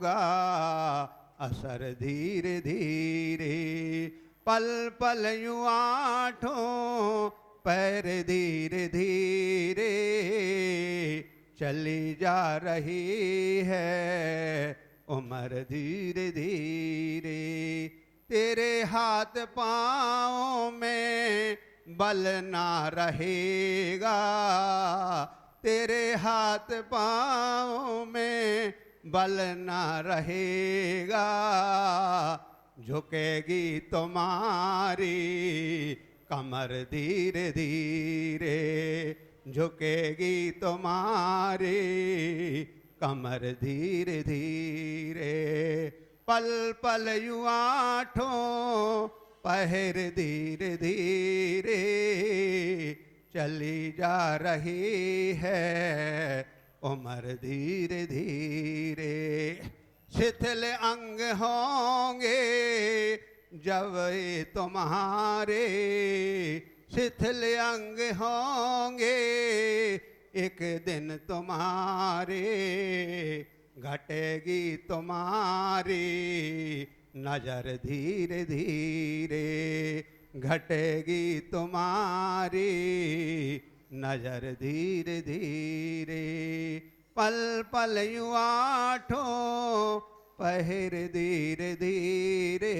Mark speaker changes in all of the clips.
Speaker 1: होगा असर धीरे धीरे। पल पल यूं आठों पैर धीरे धीरे चली जा रही है उम्र धीरे धीरे। तेरे हाथ पाँव में बल ना रहेगा, तेरे हाथ पाँव में बल ना रहेगा। झुकेगी तुम्हारी कमर धीरे धीरे, झुकेगी तुम्हारी कमर धीरे धीरे। पल पल यूं आठों पहर धीरे धीरे चली जा रही है उम्र धीरे धीरे। शिथिल अंग होंगे जब ये तुम्हारे, शिथिल अंग होंगे एक दिन तुम्हारे। घटेगी तुम्हारी नजर धीरे धीरे, घटेगी तुम्हारी नजर धीरे धीरे। पल पल यूं आठों पहर धीरे धीरे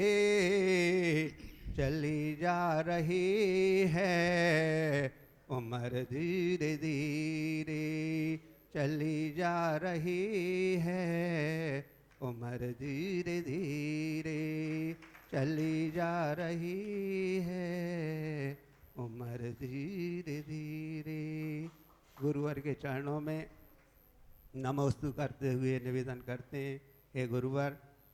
Speaker 1: चली जा रही है उम्र धीरे धीरे, चली जा रही है उम्र धीरे धीरे, चली जा रही है उम्र धीरे धीरे। गुरुवर के चरणों में नमोस्तु करते हुए निवेदन करते हैं, हे गुरुवर,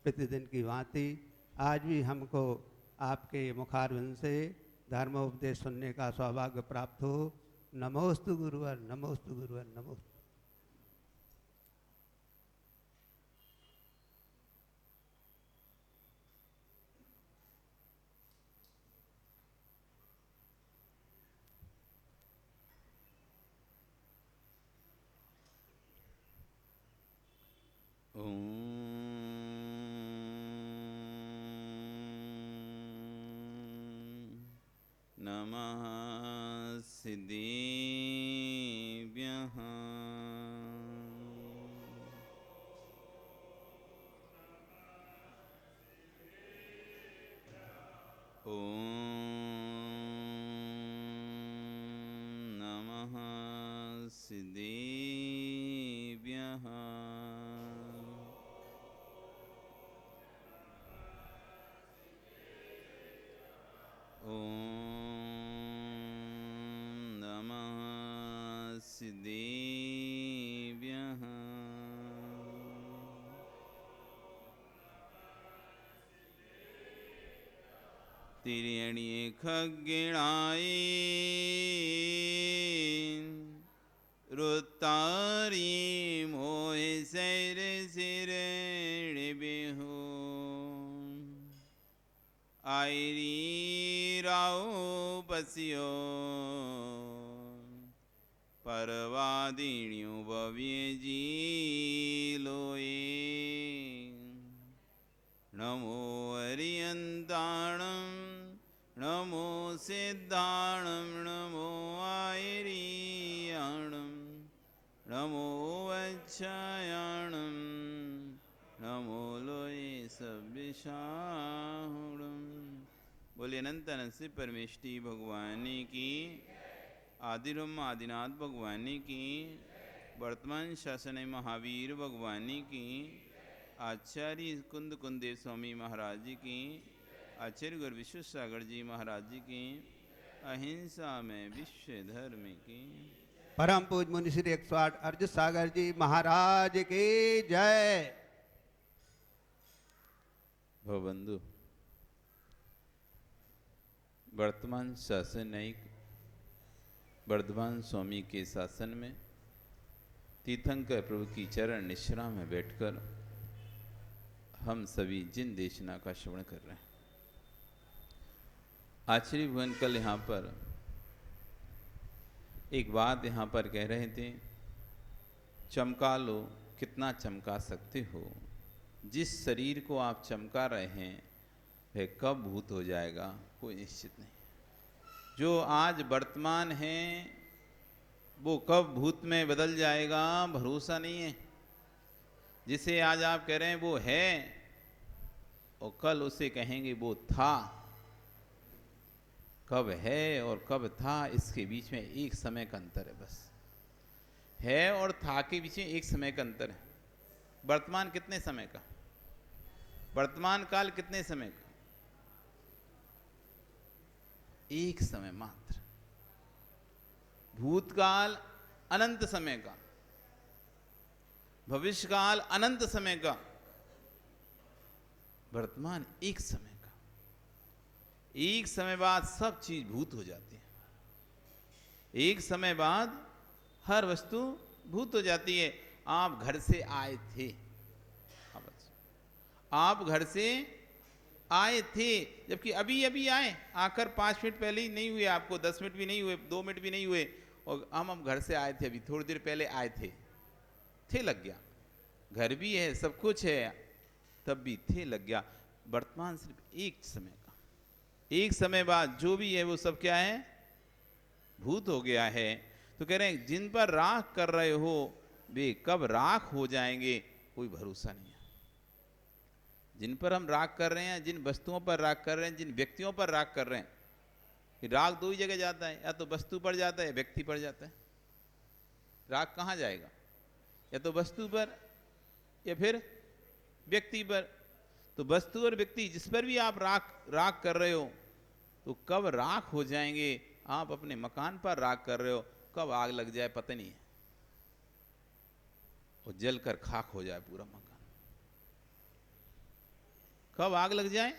Speaker 1: प्रतिदिन की भांति आज भी हमको आपके मुखारविंद से धर्मोपदेश सुनने का सौभाग्य प्राप्त हो। नमोस्तु गुरुवर, नमोस्तु गुरुवर, नमोस्तु।
Speaker 2: नमः सिद्धिभ्यः। नमः सिद्धिभ्यः। सिद्धिभ्यः। तिर्यणिये खग्गिणाय रुतारी मोहे सैर सिरे बिहु आयरी राव पसियो परवादिण्यो भव्य जी लोए। नमो हरियंताणं नमो सिद्धाणं नमो आयरियाणं नमो वच्छायाणं नमो लोये सब्बिशाहुणं। बोले अनंत अनंत से परमेष्टि भगवान की, आदिरम आदिनाथ भगवान की, वर्तमान शासन महावीर भगवान की, आचार्य कुंद कुंदेव स्वामी महाराज जी की, आचार्य गुरु विश्वसागर जी महाराज जी की, अहिंसा में विश्व धर्म की,
Speaker 1: परम पूज मुनि श्री 108 अर्ज सागर जी महाराज की जय।
Speaker 2: भवबंधु, वर्तमान शासन न्यायिक वर्धमान स्वामी के शासन में तीर्थंकर प्रभु की चरण निश्रा में बैठकर हम सभी जिन देशना का श्रवण कर रहे हैं। आचार्य भगवान कल यहाँ पर एक बात यहाँ पर कह रहे थे, चमका लो कितना चमका सकते हो, जिस शरीर को आप चमका रहे हैं वह कब भूत हो जाएगा कोई निश्चित नहीं। जो आज वर्तमान है वो कब भूत में बदल जाएगा भरोसा नहीं है। जिसे आज आप कह रहे हैं वो है और कल उसे कहेंगे वो था। कब है और कब था इसके बीच में एक समय का अंतर है। बस है और था के बीच में एक समय का अंतर है। वर्तमान कितने समय का, वर्तमान काल कितने समय का, एक समय मात्र। भूतकाल अनंत समय का, भविष्यकाल अनंत समय का, वर्तमान एक समय का। एक समय बाद सब चीज भूत हो जाती है। एक समय बाद हर वस्तु भूत हो जाती है। आप घर से आए थे, आप घर से आए थे, जबकि अभी अभी आए, आकर 5 मिनट पहले ही नहीं हुए, आपको 10 मिनट भी नहीं हुए, 2 मिनट भी नहीं हुए, और हम घर से आए थे, अभी थोड़ी देर पहले आए थे लग गया। घर भी है, सब कुछ है, तब भी थे लग गया। वर्तमान सिर्फ एक समय का, एक समय बाद जो भी है वो सब क्या है, भूत हो गया है। तो कह रहे हैं जिन पर राख कर रहे हो वे कब राख हो जाएंगे कोई भरोसा नहीं है। जिन पर हम राग कर रहे हैं, जिन वस्तुओं पर राग कर रहे हैं, जिन व्यक्तियों पर राग कर रहे हैं, राग दो ही जगह जाता है, या तो वस्तु पर जाता है, व्यक्ति पर जाता है। राग कहाँ जाएगा, या तो वस्तु पर या फिर व्यक्ति पर। तो वस्तु और व्यक्ति जिस पर भी आप राग कर रहे हो, तो कब राख हो जाएंगे। आप अपने मकान पर राग कर रहे हो, कब आग लग जाए पता नहीं है, और जलकर खाक हो जाए पूरा मकान। कब आग लग जाए,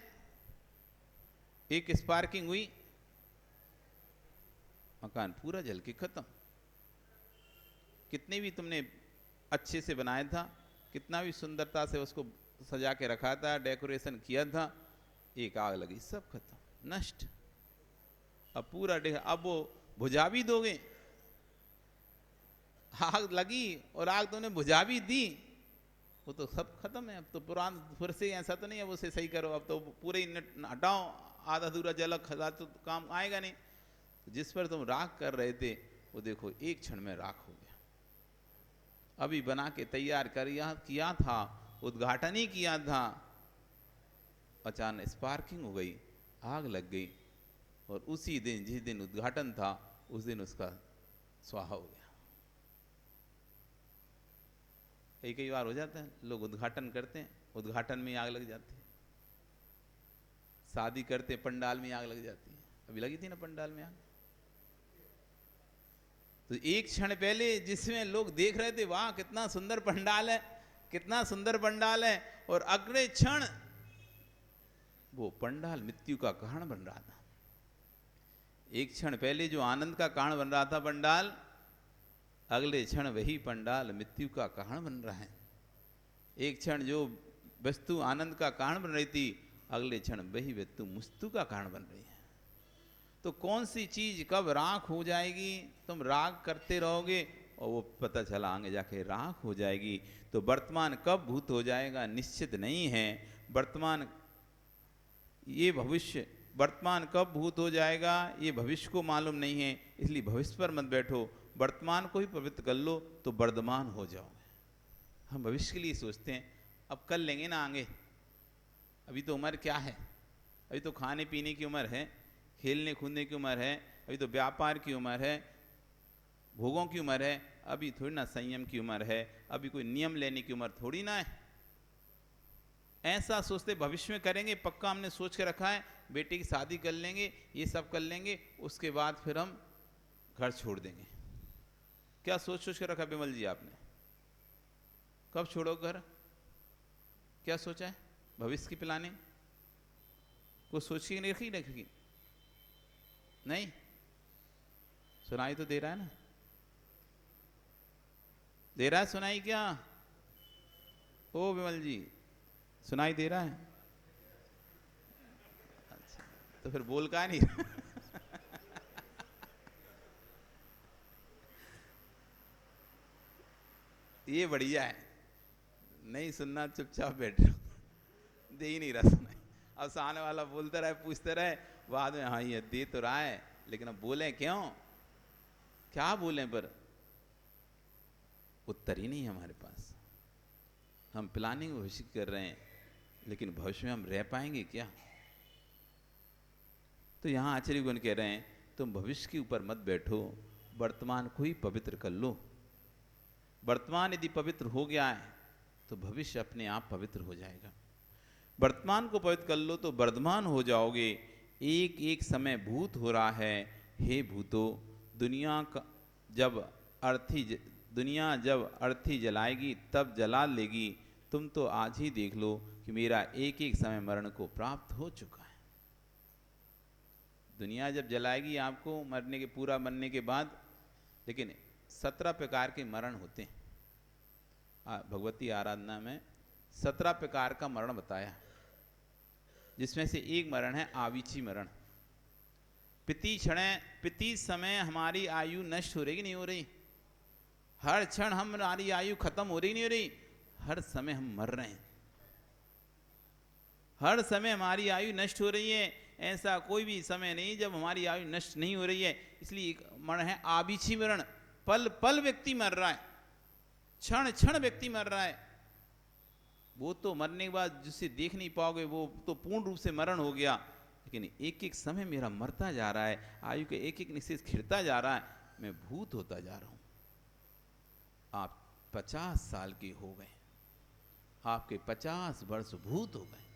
Speaker 2: एक स्पार्किंग हुई, मकान पूरा जल के खत्म। कितने भी तुमने अच्छे से बनाया था, कितना भी सुंदरता से उसको सजा के रखा था, डेकोरेशन किया था, एक आग लगी, सब खत्म, नष्ट। अब पूरा अब वो बुझा भी दोगे, आग लगी और आग तुमने बुझा भी दी, वो तो सब खत्म है। अब तो पुरान फिर से ऐसा तो नहीं है वो से सही करो, अब तो पूरे ही हटाओ, आधा अधूरा जल खजा तो काम आएगा नहीं। तो जिस पर तुम राख कर रहे थे वो देखो एक क्षण में राख हो गया। अभी बना के तैयार कर किया था, उद्घाटन ही किया था, अचानक स्पार्किंग हो गई, आग लग गई, और उसी दिन जिस दिन उद्घाटन था उस दिन उसका स्वाहा हो गया। कई बार हो जाता है, लोग उद्घाटन करते हैं, उद्घाटन में आग लग जाती है। शादी करते पंडाल में आग लग जाती है, अभी लगी थी ना पंडाल में आग। तो एक क्षण पहले जिसमें लोग देख रहे थे वाह कितना सुंदर पंडाल है, कितना सुंदर पंडाल है, और अगले क्षण वो पंडाल मृत्यु का कारण बन रहा था। एक क्षण पहले जो आनंद का कारण बन रहा था पंडाल, अगले क्षण वही पंडाल मृत्यु का कारण बन रहा है। एक क्षण जो वस्तु आनंद का कारण बन रही थी, अगले क्षण वही वस्तु मृत्यु का कारण बन रही है। तो कौन सी चीज कब राख हो जाएगी, तुम राग करते रहोगे और वो पता चला आगे जाके राख हो जाएगी। तो वर्तमान कब भूत हो जाएगा निश्चित नहीं है। वर्तमान ये भविष्य, वर्तमान कब भूत हो जाएगा ये भविष्य को मालूम नहीं है, इसलिए भविष्य पर मत बैठो। वर्तमान को ही पवित्र कर लो तो वर्धमान हो जाओगे। हम भविष्य के लिए सोचते हैं, अब कर लेंगे ना आगे, अभी तो उम्र क्या है, अभी तो खाने पीने की उम्र है, खेलने कूदने की उम्र है, अभी तो व्यापार की उम्र है, भोगों की उम्र है, अभी थोड़ी ना संयम की उम्र है, अभी कोई नियम लेने की उम्र थोड़ी ना है। ऐसा सोचते भविष्य में करेंगे, पक्का हमने सोच के रखा है बेटे की शादी कर लेंगे, ये सब कर लेंगे, उसके बाद फिर हम घर छोड़ देंगे। क्या सोच के रखा बिमल जी आपने, कब छोड़ो घर, क्या सोचा है भविष्य की प्लानिंग, कुछ सोच के नहीं रखी नहीं? सुनाई तो दे रहा है ना, दे रहा है सुनाई क्या? ओ विमल जी सुनाई दे रहा है? अच्छा, तो फिर बोल का नहीं ये बढ़िया है, नहीं सुनना, चुपचाप बैठ रहो, दे ही नहीं रहा सुनाई। अब सामने वाला बोलते रहे, पूछते रहे, बाद में हाँ ये दे तो रहा है, लेकिन अब बोले क्यों, क्या बोलें, पर उत्तर ही नहीं है हमारे पास। हम प्लानिंग भविष्य कर रहे हैं, लेकिन भविष्य में हम रह पाएंगे क्या? तो यहाँ आचार्य गुण कह रहे हैं, तुम भविष्य के ऊपर मत बैठो, वर्तमान को ही पवित्र कर लो। वर्तमान यदि पवित्र हो गया है तो भविष्य अपने आप पवित्र हो जाएगा। वर्तमान को पवित्र कर लो तो वर्धमान हो जाओगे। एक एक समय भूत हो रहा है, हे भूतो, दुनिया जब अर्थी जलाएगी तब जला लेगी। तुम तो आज ही देख लो कि मेरा एक एक समय मरण को प्राप्त हो चुका है। दुनिया जब जलाएगी आपको मरने के, पूरा मरने के बाद, लेकिन 17 प्रकार के मरण होते हैं। भगवती आराधना में 17 प्रकार का मरण बताया, जिसमें से एक मरण है आविची मरण। प्रति समय हमारी आयु नष्ट हो रही कि नहीं हो रही? हर क्षण हमारी आयु खत्म हो रही नहीं हो रही? हर समय हम मर रहे हैं, हर समय हमारी आयु नष्ट हो रही है। ऐसा कोई भी समय नहीं जब हमारी आयु नष्ट नहीं हो रही है। इसलिए एक मरण है आविची मरण। पल पल व्यक्ति मर रहा है, क्षण क्षण व्यक्ति मर रहा है। वो तो मरने के बाद जिसे देख नहीं पाओगे, वो तो पूर्ण रूप से मरण हो गया। लेकिन एक एक समय मेरा मरता जा रहा है, आयु के एक एक निश्चित खिरता जा रहा है, मैं भूत होता जा रहा हूं। आप 50 साल के हो गए, आपके 50 वर्ष भूत हो गए,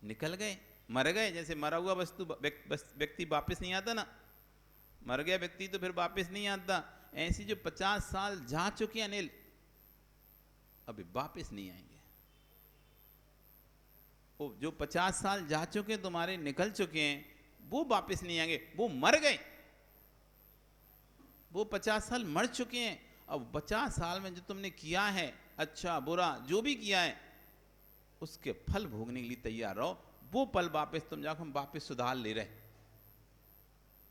Speaker 2: निकल गए, मर गए। जैसे मरा हुआ व्यक्ति वापस नहीं आता ना, मर गया व्यक्ति तो फिर वापस नहीं आता। ऐसी जो 50 साल जा चुके हैं अनिल, अभी वापस नहीं आएंगे। वो जो 50 साल जा चुके हैं तुम्हारे, निकल चुके हैं, वो वापस नहीं आएंगे, वो मर गए। वो 50 साल मर चुके हैं। अब 50 साल में जो तुमने किया है, अच्छा बुरा जो भी किया है, उसके फल भोगने के लिए तैयार रहो। वो पल वापस तुम जाओ, हम वापस सुधार ले रहे।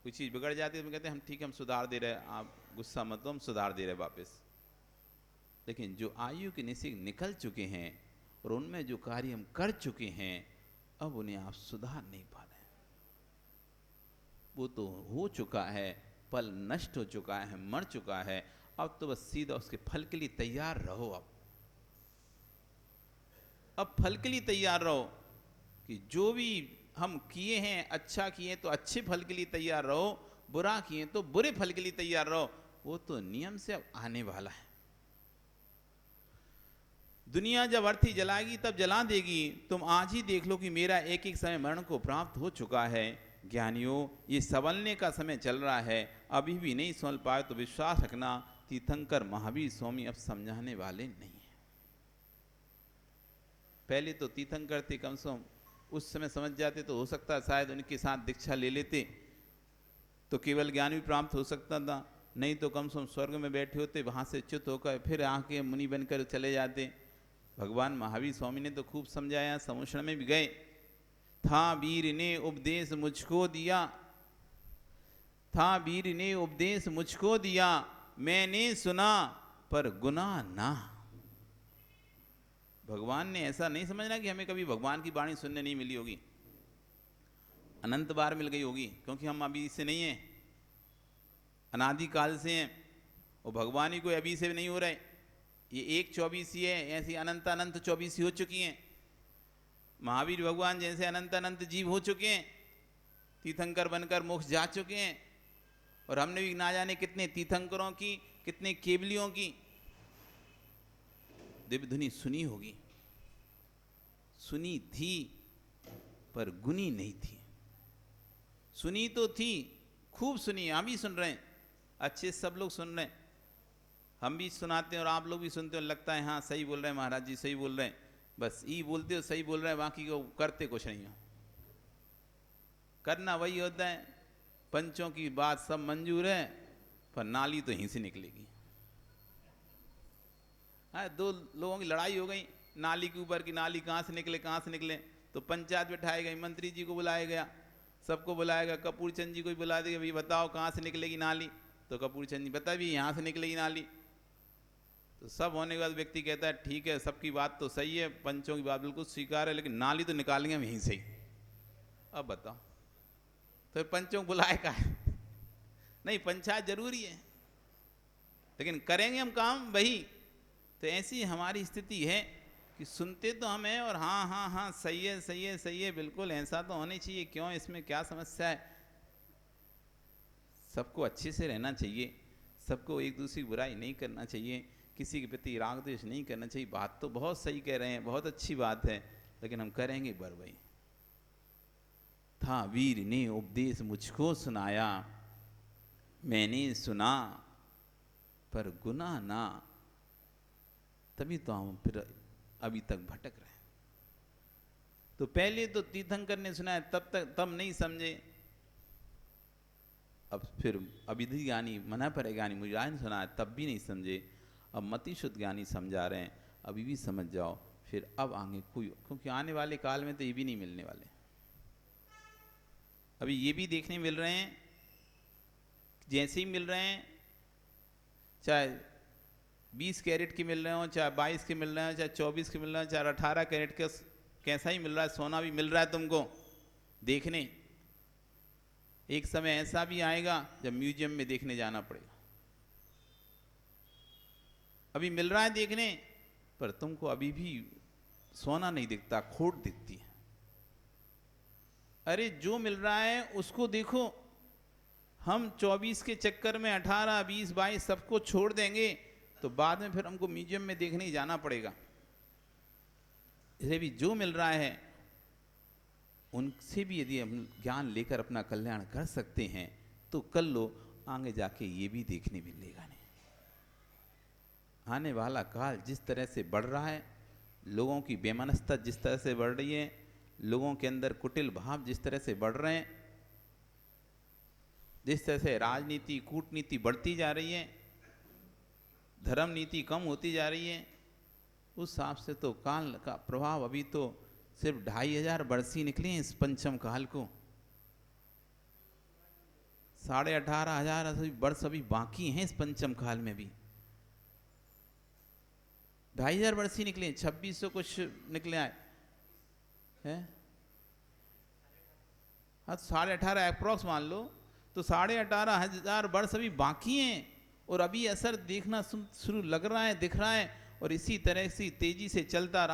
Speaker 2: कोई चीज बिगड़ जाती है तो कहते हैं हम ठीक है, हम सुधार दे रहे, आप गुस्सा मत लो, हम सुधार दे रहे वापस। लेकिन जो आयु के निश्चित निकल चुके हैं और उनमें जो कार्य हम कर चुके हैं, अब उन्हें आप सुधार नहीं पा रहे। वो तो हो चुका है, पल नष्ट हो चुका है, मर चुका है। अब तो बस सीधा उसके फल के लिए तैयार रहो। अब फल के लिए तैयार रहो कि जो भी हम किए हैं, अच्छा किए तो अच्छे फल के लिए तैयार रहो, बुरा किए तो बुरे फल के लिए तैयार रहो। वो तो नियम से अब आने वाला है। दुनिया जब अर्थी जलाएगी तब जला देगी। तुम आज ही देख लो कि मेरा एक एक समय मरण को प्राप्त हो चुका है। ज्ञानियों, ये संभलने का समय चल रहा है, अभी भी नहीं संभल पाए तो विश्वास रखना, तीर्थंकर महावीर स्वामी अब समझाने वाले नहीं है। पहले तो तीर्थंकर थे, कम से कम उस समय समझ जाते तो हो सकता शायद उनके साथ दीक्षा ले लेते तो केवल ज्ञान भी प्राप्त हो सकता था। नहीं तो कम से कम स्वर्ग में बैठे होते, वहाँ से च्युत होकर फिर आके मुनि बनकर चले जाते। भगवान महावीर स्वामी ने तो खूब समझाया, समुद्र में भी गए। था वीर ने उपदेश मुझको दिया, था वीर ने उपदेश मुझको दिया, मैंने सुना पर गुना ना। भगवान ने ऐसा नहीं समझना कि हमें कभी भगवान की वाणी सुनने नहीं मिली होगी, अनंत बार मिल गई होगी, क्योंकि हम अभी से नहीं हैं, अनादिकाल से हैं। और भगवान ही कोई अभी से नहीं हो रहे। ये एक 24 है, ऐसी अनंत अनंत 24 हो चुकी हैं। महावीर भगवान जैसे अनंत अनंत जीव हो चुके हैं, तीर्थंकर बनकर मोक्ष जा चुके हैं। और हमने भी ना जाने कितने तीर्थंकरों की, कितने केवलियों की दिव्य धुनी सुनी होगी। सुनी थी पर गुनी नहीं थी। सुनी तो थी, खूब सुनी, हम भी सुन रहे हैं, अच्छे सब लोग सुन रहे हैं, हम भी सुनाते हैं और आप लोग भी सुनते हो, लगता है हाँ सही बोल रहे हैं महाराज जी, सही बोल रहे हैं। बस ई बोलते हो सही बोल रहे हैं, बाकी को करते कुछ नहीं हो। करना वही होता है, पंचों की बात सब मंजूर है, पर नाली तो यहीं से निकलेगी। हाँ, दो लोगों की लड़ाई हो गई नाली के ऊपर की, नाली कहाँ से निकले कहाँ से निकले। तो पंचायत बैठाई गई, मंत्री जी को बुलाया गया, सबको बुलाया गया, कपूर चंद जी को भी बुला दिया, भाई बताओ कहाँ से निकलेगी नाली। तो कपूर चंद जी बता भी यहाँ से निकलेगी नाली। तो सब होने के बाद व्यक्ति कहता है ठीक है, सबकी बात तो सही है, पंचों की बात बिल्कुल स्वीकार है, लेकिन नाली तो निकालेंगे हम यहीं से ही। अब बताओ, तो पंचों को बुलाए का है? नहीं, पंचायत जरूरी है, लेकिन करेंगे हम काम वही। तो ऐसी हमारी स्थिति है कि सुनते तो हम हैं और हाँ हाँ हाँ सही है सही है सही है, बिल्कुल ऐसा तो होना चाहिए, क्यों, इसमें क्या समस्या है। सबको अच्छे से रहना चाहिए, सबको एक दूसरे की बुराई नहीं करना चाहिए, किसी के प्रति राग द्वेष नहीं करना चाहिए। बात तो बहुत सही कह रहे हैं, बहुत अच्छी बात है, लेकिन हम करेंगे बरवई। था वीर ने उपदेश मुझको सुनाया, मैंने सुना पर गुनाह ना, तभी तो हम फिर अभी तक भटक रहे हैं। तो पहले तो तीर्थंकर ने सुनाया, तब नहीं समझे। अब फिर अभिधि ज्ञानी मना पर ज्ञानी मुझे ने सुनाया, तब भी नहीं समझे। अब मति शुद्ध ज्ञानी समझा रहे हैं, अभी भी समझ जाओ, फिर अब आगे कोई, क्योंकि आने वाले काल में तो ये भी नहीं मिलने वाले। अभी ये भी देखने मिल रहे हैं, जैसे ही मिल रहे हैं, चाहे 20 कैरेट के मिल रहे हो, चाहे 22 के मिल रहे हो, चाहे 24 के मिल रहे हो, चाहे 18 कैरेट के, कैसा ही मिल रहा है, सोना भी मिल रहा है तुमको देखने। एक समय ऐसा भी आएगा जब म्यूजियम में देखने जाना पड़ेगा। अभी मिल रहा है देखने, पर तुमको अभी भी सोना नहीं दिखता, खोट दिखती है। अरे जो मिल रहा है उसको देखो। हम 24 के चक्कर में 18, 20, 22 सबको छोड़ देंगे तो बाद में फिर हमको म्यूजियम में देखने ही जाना पड़ेगा। इसे भी जो मिल रहा है उनसे भी यदि हम ज्ञान लेकर अपना कल्याण कर सकते हैं तो कर लो, आगे जाके ये भी देखने मिलेगा नहीं। आने वाला काल जिस तरह से बढ़ रहा है, लोगों की बेमनस्ता जिस तरह से बढ़ रही है, लोगों के अंदर कुटिल भाव जिस तरह से बढ़ रहे हैं, जिस तरह से राजनीति कूटनीति बढ़ती जा रही है, धर्म नीति कम होती जा रही है, उस हिसाब से तो काल का प्रभाव अभी तो सिर्फ 2500 वर्ष ही निकले हैं इस पंचम काल को। 18,500 वर्ष अभी बाकी हैं इस पंचम काल में भी। 2500 वर्ष ही निकले, 2600 कुछ निकले आए हैं। हाँ, 18,500 अप्रोक्स मान लो, तो 18,500 वर्ष अभी बाकी हैं और अभी असर देखना शुरू लग रहा है, दिख रहा है। और इसी तरह से तेजी से चलता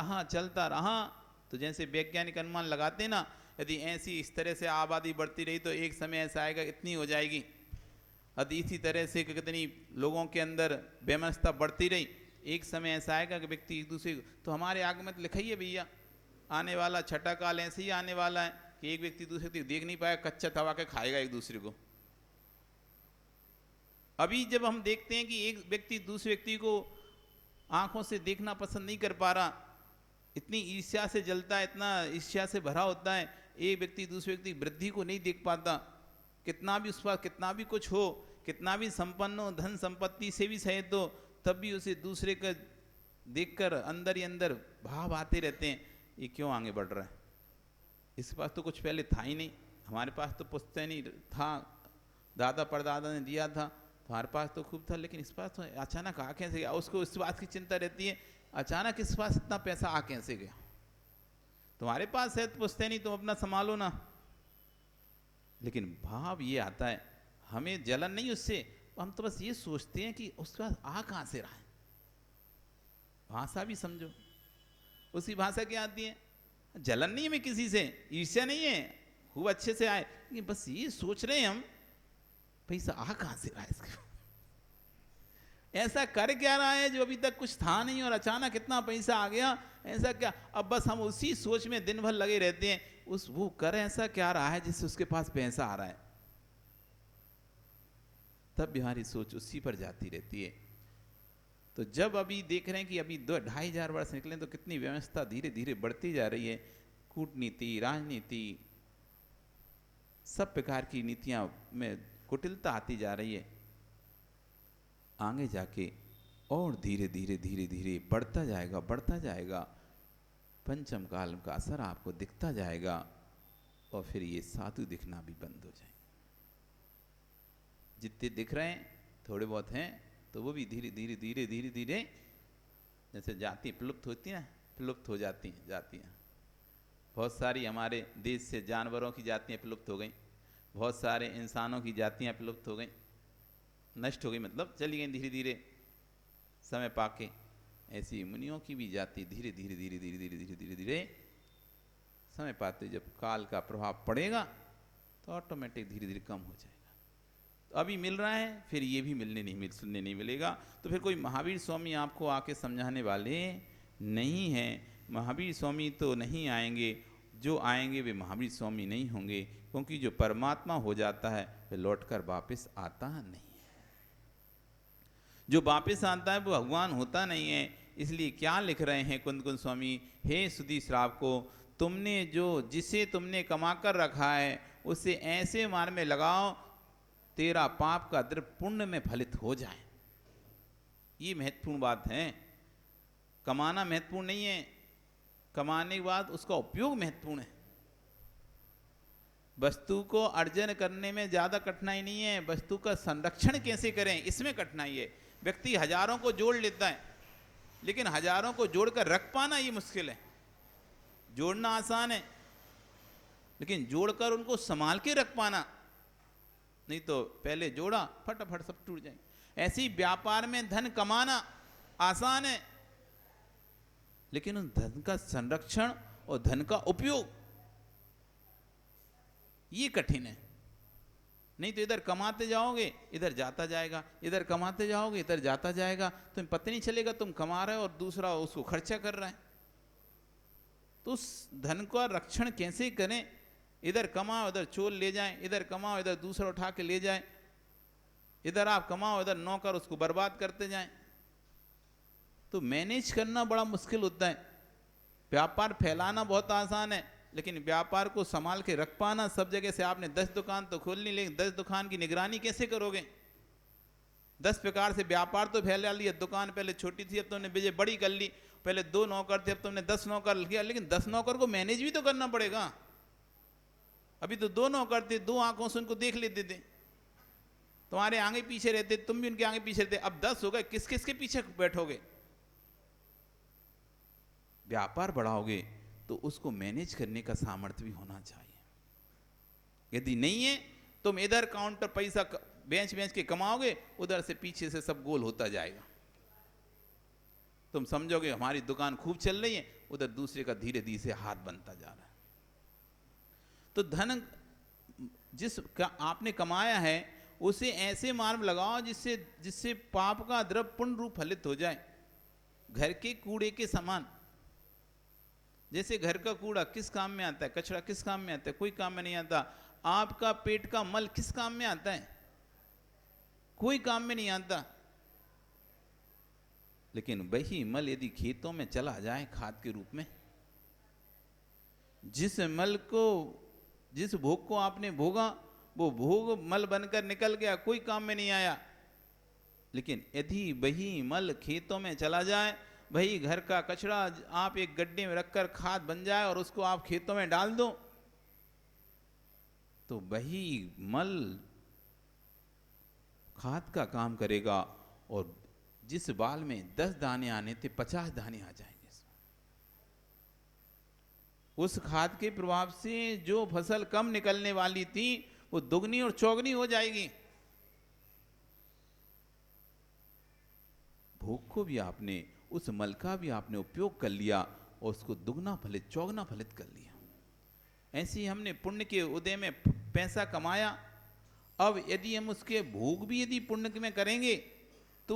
Speaker 2: रहा तो जैसे वैज्ञानिक अनुमान लगाते ना, यदि ऐसी इस तरह से आबादी बढ़ती रही तो एक समय ऐसा आएगा इतनी हो जाएगी। यदि इसी तरह से कितनी लोगों के अंदर बेमनस्ता बढ़ती रही, एक समय ऐसा आएगा कि व्यक्ति एक दूसरे को, तो हमारे आगे में तो लिखा ही है भैया, आने वाला छठा काल ऐसे ही आने वाला है कि एक व्यक्ति दूसरे को देख नहीं पाएगा, कच्चा तवा के खाएगा एक दूसरे को। अभी जब हम देखते हैं कि एक व्यक्ति दूसरे व्यक्ति को आंखों से देखना पसंद नहीं कर पा रहा, इतनी ईर्ष्या से जलता है, इतना ईर्ष्या से भरा होता है, एक व्यक्ति दूसरे व्यक्ति वृद्धि को नहीं देख पाता, कितना भी उस पर कितना भी कुछ हो, कितना भी संपन्न हो, धन संपत्ति से भी सहित हो, तब भी उसे दूसरे का देखकर अंदर ही अंदर भाव आते रहते हैं, ये क्यों आगे बढ़ रहा है। इसके पास तो कुछ पहले था ही नहीं, हमारे पास तो पुश्तैनी था, दादा परदादा ने दिया था, हमारे पास तो खूब था, लेकिन इस पास तो अचानक आ कैसे गया। उसको इस बात की चिंता रहती है, अचानक इस पास इतना पैसा आ कैसे गया। तुम्हारे पास है तो पुश्तैनी, तुम अपना संभालो ना। लेकिन भाव ये आता है, हमें जलन नहीं उससे, हम तो बस ये सोचते हैं कि उसके पास आ कहां से रहा है। भाषा भी समझो, उसकी भाषा क्या आती है, जलन नहीं है हमें किसी से, ईर्ष्या नहीं है, खूब अच्छे से आए, लेकिन बस ये सोच रहे हैं हम, पैसा आ कहां से रहा है इसका, ऐसा कर क्या रहा है जो अभी तक कुछ था नहीं और अचानक इतना पैसा आ गया, ऐसा क्या। अब बस हम उसी सोच में दिन भर लगे रहते हैं, वो कर ऐसा क्या रहा है जिससे उसके पास पैसा आ रहा है, तब भी हमारी सोच उसी पर जाती रहती है। तो जब अभी देख रहे हैं कि अभी 2,500 वर्ष निकले तो कितनी व्यवस्था धीरे धीरे बढ़ती जा रही है, कूटनीति राजनीति सब प्रकार की नीतियां में कुटिलता आती जा रही है। आगे जाके और धीरे धीरे धीरे धीरे बढ़ता जाएगा, पंचम काल का असर आपको दिखता जाएगा और फिर ये साधु दिखना भी बंद हो जाए। जितने दिख रहे हैं थोड़े बहुत हैं, तो वो भी धीरे धीरे धीरे धीरे धीरे जैसे जाति विलुप्त होती है ना, विलुप्त हो जाती हैं जातियाँ। बहुत सारी हमारे देश से जानवरों की जातियाँ विलुप्त हो गई, बहुत सारे इंसानों की जातियाँ विलुप्त हो गई, नष्ट हो गई, मतलब चली गई धीरे धीरे समय पाके। ऐसी मुनियों की भी जाति धीरे धीरे धीरे धीरे धीरे धीरे धीरे धीरे समय पाते जब काल का प्रभाव पड़ेगा तो ऑटोमेटिक धीरे धीरे कम हो जाएगा। तो अभी मिल रहा है, फिर ये भी सुनने नहीं मिलेगा। तो फिर कोई महावीर स्वामी आपको आके समझाने वाले नहीं हैं। महावीर स्वामी तो नहीं आएंगे, जो आएंगे वे महावीर स्वामी नहीं होंगे, क्योंकि जो परमात्मा हो जाता है वह लौटकर वापस आता नहीं है। जो वापस आता है वो भगवान होता नहीं है। इसलिए क्या लिख रहे हैं कुंद कुंद स्वामी, हे सुधी श्राव को, तुमने जिसे तुमने कमा कर रखा है उसे ऐसे मार्ग में लगाओ तेरा पाप का द्रव्य पुण्य में फलित हो जाए। ये महत्वपूर्ण बात है। कमाना महत्वपूर्ण नहीं है, कमाने के बाद उसका उपयोग महत्वपूर्ण है। वस्तु को अर्जन करने में ज्यादा कठिनाई नहीं है, वस्तु का संरक्षण कैसे करें इसमें कठिनाई है। व्यक्ति हजारों को जोड़ लेता है, लेकिन हजारों को जोड़कर रख पाना ये मुश्किल है। जोड़ना आसान है, लेकिन जोड़कर उनको संभाल के रख पाना, नहीं तो पहले जोड़ा फटाफट सब टूट जाए। ऐसी व्यापार में धन कमाना आसान है, लेकिन उस धन का संरक्षण और धन का उपयोग ये कठिन है। नहीं तो इधर कमाते जाओगे इधर जाता जाएगा, इधर कमाते जाओगे इधर जाता जाएगा, तुम्हें पता नहीं चलेगा तुम कमा रहे हो और दूसरा उसको खर्चा कर रहा है। तो उस धन का रक्षण कैसे करें? इधर कमाओ इधर चोर ले जाए, इधर कमाओ इधर दूसरा उठा के ले जाए, इधर आप कमाओ इधर नौकर उसको बर्बाद करते जाएं। तो मैनेज करना बड़ा मुश्किल होता है। व्यापार फैलाना बहुत आसान है, लेकिन व्यापार को संभाल के रख पाना, सब जगह से आपने 10 दुकान तो खोलनी, लेकिन 10 दुकान की निगरानी कैसे करोगे? 10 प्रकार से व्यापार तो फैला लिया। दुकान पहले छोटी थी, अब तुमने विजय बड़ी कर ली। पहले 2 नौकर थे, अब तुमने 10 नौकर किया, लेकिन 10 नौकर को मैनेज भी तो करना पड़ेगा। अभी तो 2 नौकर थे, 2 आंखों से उनको देख लेते थे, तुम्हारे आगे पीछे रहते, तुम भी उनके आगे पीछे रहते। अब 10 हो गए, किस किस के पीछे बैठोगे? व्यापार बढ़ाओगे तो उसको मैनेज करने का सामर्थ्य भी होना चाहिए। यदि नहीं है, तुम इधर काउंटर पैसा बेंच बेंच के कमाओगे, उधर से पीछे से सब गोल होता जाएगा। तुम समझोगे हमारी दुकान खूब चल रही है, उधर दूसरे का धीरे धीरे से हाथ बनता जा रहा है। तो धन जिसका आपने कमाया है उसे ऐसे मार्ग लगाओ जिससे पाप का द्रव्य पूर्ण रूप फलित हो जाए। घर के कूड़े के समान। जैसे घर का कूड़ा किस काम में आता है? कचरा किस काम में आता है? कोई काम में नहीं आता। आपका पेट का मल किस काम में आता है? कोई काम में नहीं आता। लेकिन वही मल यदि खेतों में चला जाए खाद के रूप में, जिस भोग को आपने भोगा वो भोग मल बनकर निकल गया, कोई काम में नहीं आया। लेकिन यदि वही मल खेतों में चला जाए, वही घर का कचरा आप एक गड्ढे में रखकर खाद बन जाए और उसको आप खेतों में डाल दो, तो वही मल खाद का काम करेगा और जिस बाल में 10 दाने आने थे 50 दाने आ जाएंगे। उस खाद के प्रभाव से जो फसल कम निकलने वाली थी वो दुगनी और चौगनी हो जाएगी। भोग को भी आपने, उस मल का भी आपने उपयोग कर लिया और उसको दुगना फलित चौगना फलित कर लिया। ऐसे ही हमने पुण्य के उदय में पैसा कमाया। अब यदि हम उसके भोग भी यदि पुण्य में करेंगे तो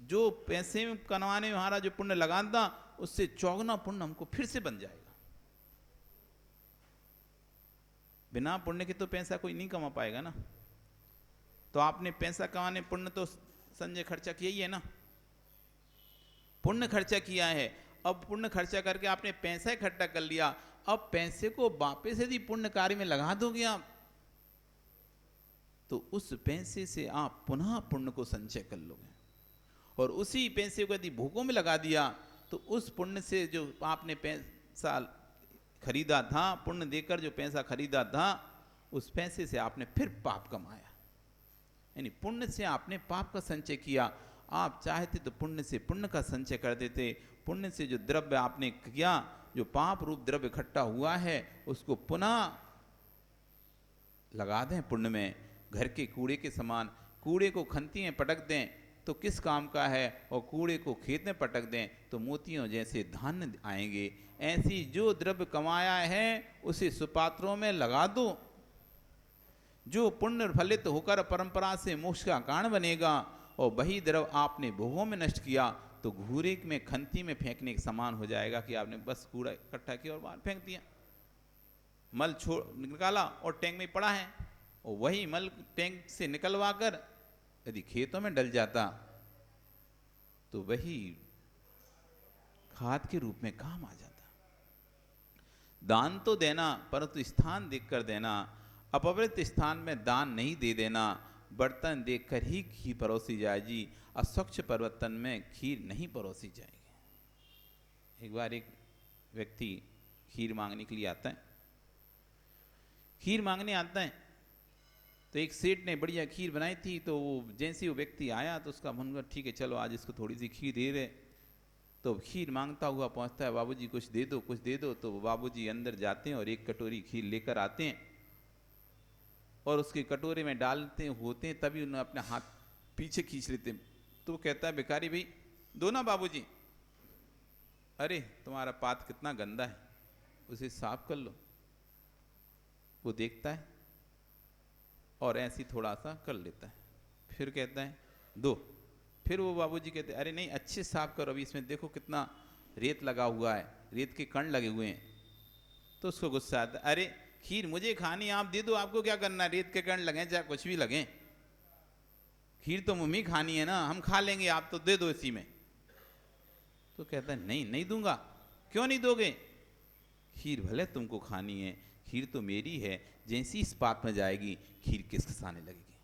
Speaker 2: जो पैसे कमाने में हमारा जो पुण्य लगाता उससे चौगना पुण्य हमको फिर से बन जाएगा। बिना पुण्य के तो पैसा कोई नहीं कमा पाएगा ना। तो आपने पैसा कमाने पुण्य तो संजय खर्चा किया ही है ना, पुण्य खर्चा किया है। अब पुण्य खर्चा करके आपने पैसा इकट्ठा कर लिया, अब पैसे को वापस यदि पुण्य कार्य में लगा दोगे आप, तो उस पैसे से आप पुनः पुण्य को संचय कर लोगे। और उसी पैसे को यदि भोगों में लगा दिया तो उस पुण्य से जो आपने पैसा खरीदा था, पुण्य देकर जो पैसा खरीदा था, उस पैसे से आपने फिर पाप कमाया। यानी पुण्य से आपने पाप का संचय किया। आप चाहते तो पुण्य से पुण्य का संचय कर देते। पुण्य से जो द्रव्य आपने किया, जो पाप रूप द्रव्य इकट्ठा हुआ है, उसको पुनः लगा दें पुण्य में। घर के कूड़े के समान, कूड़े को खंती में पटक दें तो किस काम का है, और कूड़े को खेत में पटक दें तो मोतियों जैसे धान्य आएंगे। ऐसी जो द्रव्य कमाया है उसे सुपात्रों में लगा दो। जो पुण्य फलित होकर परंपरा से मोक्ष का कारण बनेगा, और वही द्रव्य आपने भोगों में नष्ट किया तो घूरे में खंती में फेंकने के समान हो जाएगा कि आपने बस कूड़ा इकट्ठा किया और बाहर फेंक दिया। मल छोड़ निकाला और टैंक में पड़ा है, और वही मल टैंक से निकलवा कर यदि खेतों में डल जाता तो वही खाद के रूप में काम आ जाता। दान तो देना, परंतु स्थान देखकर देना। अपवित्र स्थान में दान नहीं दे देना। बर्तन देखकर ही खीर परोसी जाएगी, अस्वच्छ बर्तन में खीर नहीं परोसी जाएगी। एक बार एक व्यक्ति खीर मांगने के लिए आता है। खीर मांगने आता है तो एक सेठ ने बढ़िया खीर बनाई थी, तो जैसे वो व्यक्ति आया तो उसका मन हुआ ठीक है चलो आज इसको थोड़ी सी खीर दे रहे। तो खीर मांगता हुआ पहुंचता है, बाबूजी कुछ दे दो कुछ दे दो। तो बाबूजी अंदर जाते हैं और एक कटोरी खीर लेकर आते हैं और उसके कटोरे में डालते होते हैं, तभी उन्होंने अपने हाथ पीछे खींच लेते हैं। तो वो कहता है भिखारी भाई दो ना बाबूजी। अरे तुम्हारा पात कितना गंदा है, उसे साफ कर लो। वो देखता है और ऐसी थोड़ा सा कर लेता है, फिर कहता है दो। फिर वो बाबूजी कहते हैं अरे नहीं अच्छे साफ करो, अभी इसमें देखो कितना रेत लगा हुआ है, रेत के कण लगे हुए हैं। तो उसको गुस्सा आता है, अरे खीर मुझे खानी, आप दे दो, आपको क्या करना, रेत के कण लगे चाहे कुछ भी लगे, खीर तो मम्मी खानी है ना, हम खा लेंगे, आप तो दे दो इसी में। तो कहता है नहीं नहीं दूंगा। क्यों नहीं दोगे? खीर भले तुमको खानी है, खीर तो मेरी है, जैसी इस पात में जाएगी खीर किसके साने लगेगी।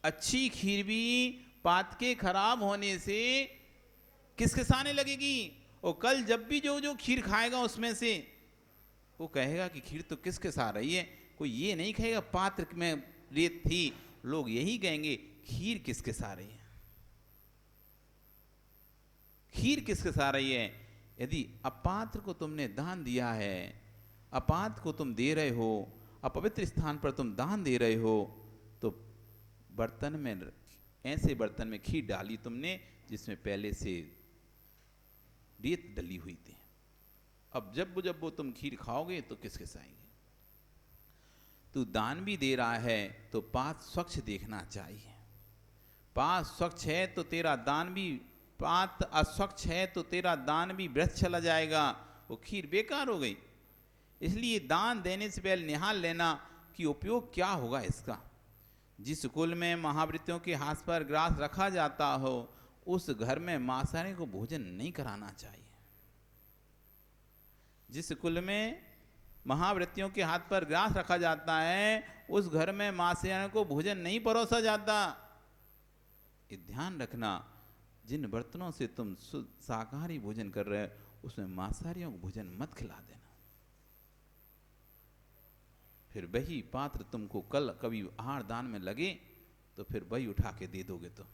Speaker 2: अच्छी खीर भी पात के खराब होने से किसके साने लगेगी। और कल जब भी जो जो खीर खाएगा उसमें से वो कहेगा कि खीर तो किसके सा रही है। कोई ये नहीं कहेगा पात्र में रेत थी, लोग यही कहेंगे खीर किसके सा रही है, खीर किसके सा रही है। यदि अपात्र को तुमने दान दिया है, अपात्र को तुम दे रहे हो, अपवित्र स्थान पर तुम दान दे रहे हो, तो बर्तन में ऐसे बर्तन में खीर डाली तुमने जिसमें पहले से रेत डली हुई थी। अब जब जब वो तुम खीर खाओगे तो किसके साएंगे। तू दान भी दे रहा है तो पात स्वच्छ देखना चाहिए। पात स्वच्छ है तो तेरा दान भी, पात अस्वच्छ है तो तेरा दान भी व्यर्थ चला जाएगा, वो खीर बेकार हो गई। इसलिए दान देने से पहले निहाल लेना कि उपयोग क्या होगा इसका। जिस कुल में महावृत्तियों के हाथ पर ग्रास रखा जाता हो उस घर में मांसाहारी को भोजन नहीं कराना चाहिए। जिस कुल में महावृत्तियों के हाथ पर ग्रास रखा जाता है उस घर में मांसाहारी को भोजन नहीं परोसा जाता। ये ध्यान रखना, जिन बर्तनों से तुम शाकाहारी भोजन कर रहे हो उसमें मांसाहारियों को भोजन मत खिला देना। फिर वही पात्र तुमको कल कभी आहार दान में लगे तो फिर वही उठा के दे दोगे। तो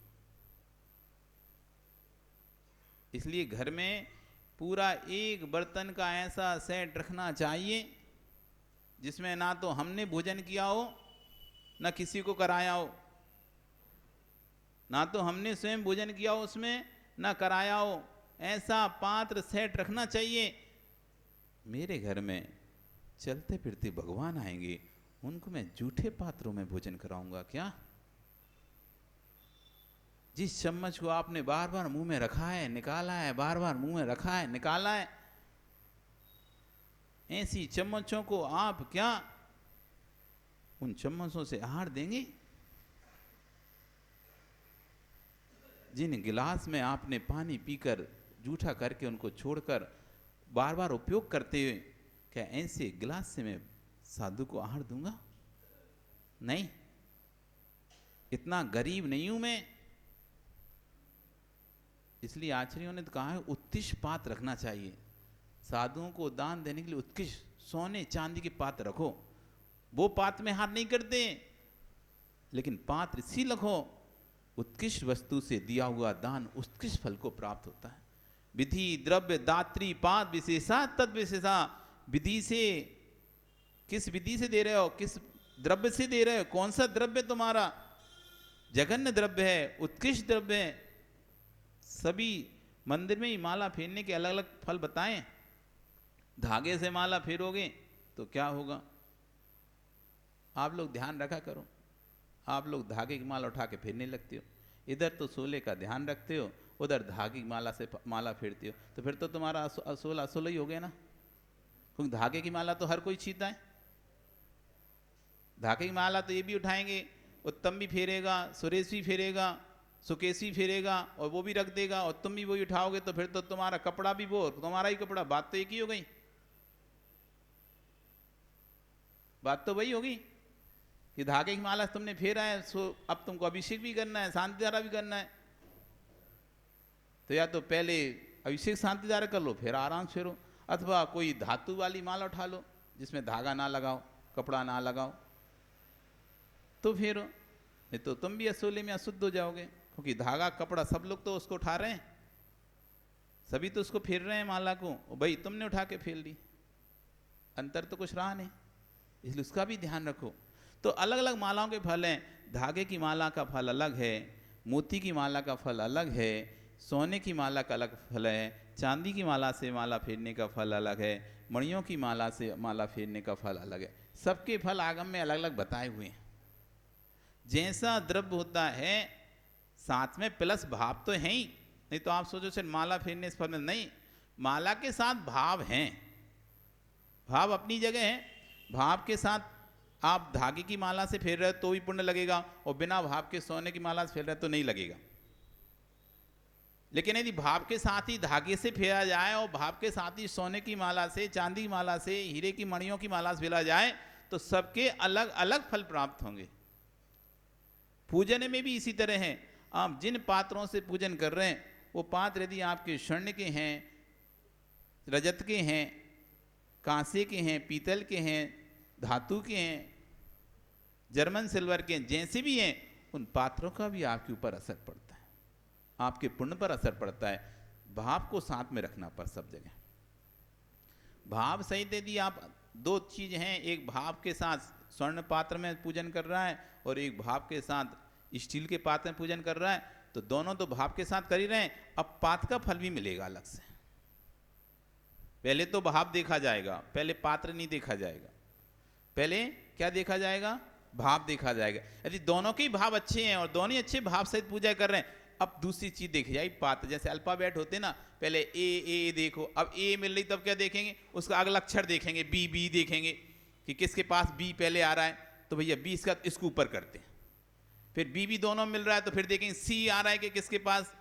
Speaker 2: इसलिए घर में पूरा एक बर्तन का ऐसा सेट रखना चाहिए जिसमें ना तो हमने भोजन किया हो ना किसी को कराया हो, ना तो हमने स्वयं भोजन किया हो उसमें ना कराया हो। ऐसा पात्र सेट रखना चाहिए। मेरे घर में चलते फिरते भगवान आएंगे, उनको मैं जूठे पात्रों में भोजन कराऊंगा क्या? जिस चम्मच को आपने बार बार मुंह में रखा है निकाला है, बार बार मुंह में रखा है निकाला है, ऐसी चम्मचों को आप क्या उन चम्मचों से आहार देंगे? जिन गिलास में आपने पानी पीकर जूठा करके उनको छोड़कर बार बार उपयोग करते हुए, क्या ऐसे गिलास से मैं साधु को आहार दूंगा? नहीं, इतना गरीब नहीं हूं मैं। इसलिए आचार्यों ने तो कहा है उत्कृष्ट पात्र रखना चाहिए। साधुओं को दान देने के लिए उत्कृष्ट सोने चांदी के पात्र रखो। वो पात्र में हार नहीं करते, लेकिन पात्र इसी रखो उत्कृष्ट वस्तु से दिया हुआ दान उत्कृष्ट फल को प्राप्त होता है। विधि द्रव्य दात्री पाद विशेषा तद विशेषा, विधि से, किस विधि से दे रहे हो, किस द्रव्य से दे रहे हो, कौन सा द्रव्य तुम्हारा जघन्य द्रव्य है, उत्कृष्ट द्रव्य है। सभी मंदिर में ही माला फेरने के अलग अलग फल बताएं। धागे से माला फेरोगे तो क्या होगा, आप लोग ध्यान रखा करो। आप लोग धागे की माला उठा के फेरने लगते हो, इधर तो सोले का ध्यान रखते हो, उधर धागे की माला से माला फेरते हो, तो फिर तो तुम्हारा असोला असोला ही हो गया ना, क्योंकि धागे की माला तो हर कोई छीता है। धागे की माला तो ये भी उठाएंगे, उत्तम भी फेरेगा, सुरेश भी फेरेगा, सुकेश भी फेरेगा, और वो भी रख देगा, और तुम भी वही उठाओगे, तो फिर तो तुम्हारा कपड़ा भी वो, तुम्हारा ही कपड़ा। बात तो एक ही हो गई, बात तो वही होगी कि धागे की माला तुमने फेरा है, सो अब तुमको अभिषेक भी करना है, शांति धारा भी करना है। तो या तो पहले अभिषेक शांति धारा कर लो, फिर आराम से फेरो, अथवा कोई धातु वाली माला उठा लो जिसमें धागा ना लगाओ, कपड़ा ना लगाओ, तो फेरो। नहीं तो तुम भी असोले में अशुद्ध हो जाओगे, क्योंकि धागा कपड़ा सब लोग तो उसको उठा रहे हैं, सभी तो उसको फेर रहे हैं माला को, भाई तुमने उठा के फेर ली, अंतर तो कुछ रहा नहीं, इसलिए उसका भी ध्यान रखो। तो अलग अलग मालाओं के फल हैं। धागे की माला का फल अलग है, मोती की माला का फल अलग है, सोने की माला का अलग फल है, चांदी की माला से माला फेरने का फल अलग है, मणियों की माला से माला फेरने का फल अलग है। सबके फल आगम में अलग अलग बताए हुए हैं। जैसा द्रव्य होता है साथ में प्लस भाव तो है ही, नहीं तो आप सोचो सिर्फ माला फेरने से फल में नहीं, माला के साथ भाव हैं, भाव अपनी जगह है। भाव के साथ आप धागे की माला से फेर रहे हो तो भी पुण्य लगेगा, और बिना भाव के सोने की माला से फेर रहे तो नहीं लगेगा। लेकिन यदि भाव के साथ ही धागे से फेरा जाए और भाव के साथ ही सोने की माला से, चांदी की माला से, हीरे की मणियों की माला से फेरा जाए, तो सबके अलग अलग फल प्राप्त होंगे। पूजन में भी इसी तरह है। आप जिन पात्रों से पूजन कर रहे हैं, वो पात्र यदि आपके स्वर्ण के हैं, रजत के हैं, कांसे के हैं, पीतल के हैं, धातु के हैं, जर्मन सिल्वर के हैं, जैसे भी हैं, उन पात्रों का भी आपके ऊपर असर पड़ता है, आपके पुण्य पर असर पड़ता है। भाव को साथ में रखना पर सब जगह। भाव सहित यदि आप दो चीज हैं, एक भाव के साथ स्वर्ण पात्र में पूजन कर रहा है और एक भाव के साथ स्टील के पात्र में पूजन कर रहा है, तो दोनों तो भाव के साथ कर ही रहे हैं, अब पात्र का फल भी मिलेगा अलग से। पहले तो भाव देखा जाएगा, पहले पात्र नहीं देखा जाएगा, पहले क्या देखा जाएगा, भाव देखा जाएगा। यदि दोनों के ही भाव अच्छे हैं और दोनों ही अच्छे भाव सहित पूजा कर रहे हैं, अब दूसरी चीज देखी जाए पात्र। जैसे अल्फाबेट होते ना, पहले ए देखो, अब ए मिल रही तब क्या देखेंगे, उसका अगला अक्षर देखेंगे, बी देखेंगे कि किसके पास बी पहले आ रहा है, तो भैया बी इसका इसको ऊपर करते हैं। फिर बी दोनों मिल रहा है तो फिर देखेंगे सी आ रहा है कि किसके पास,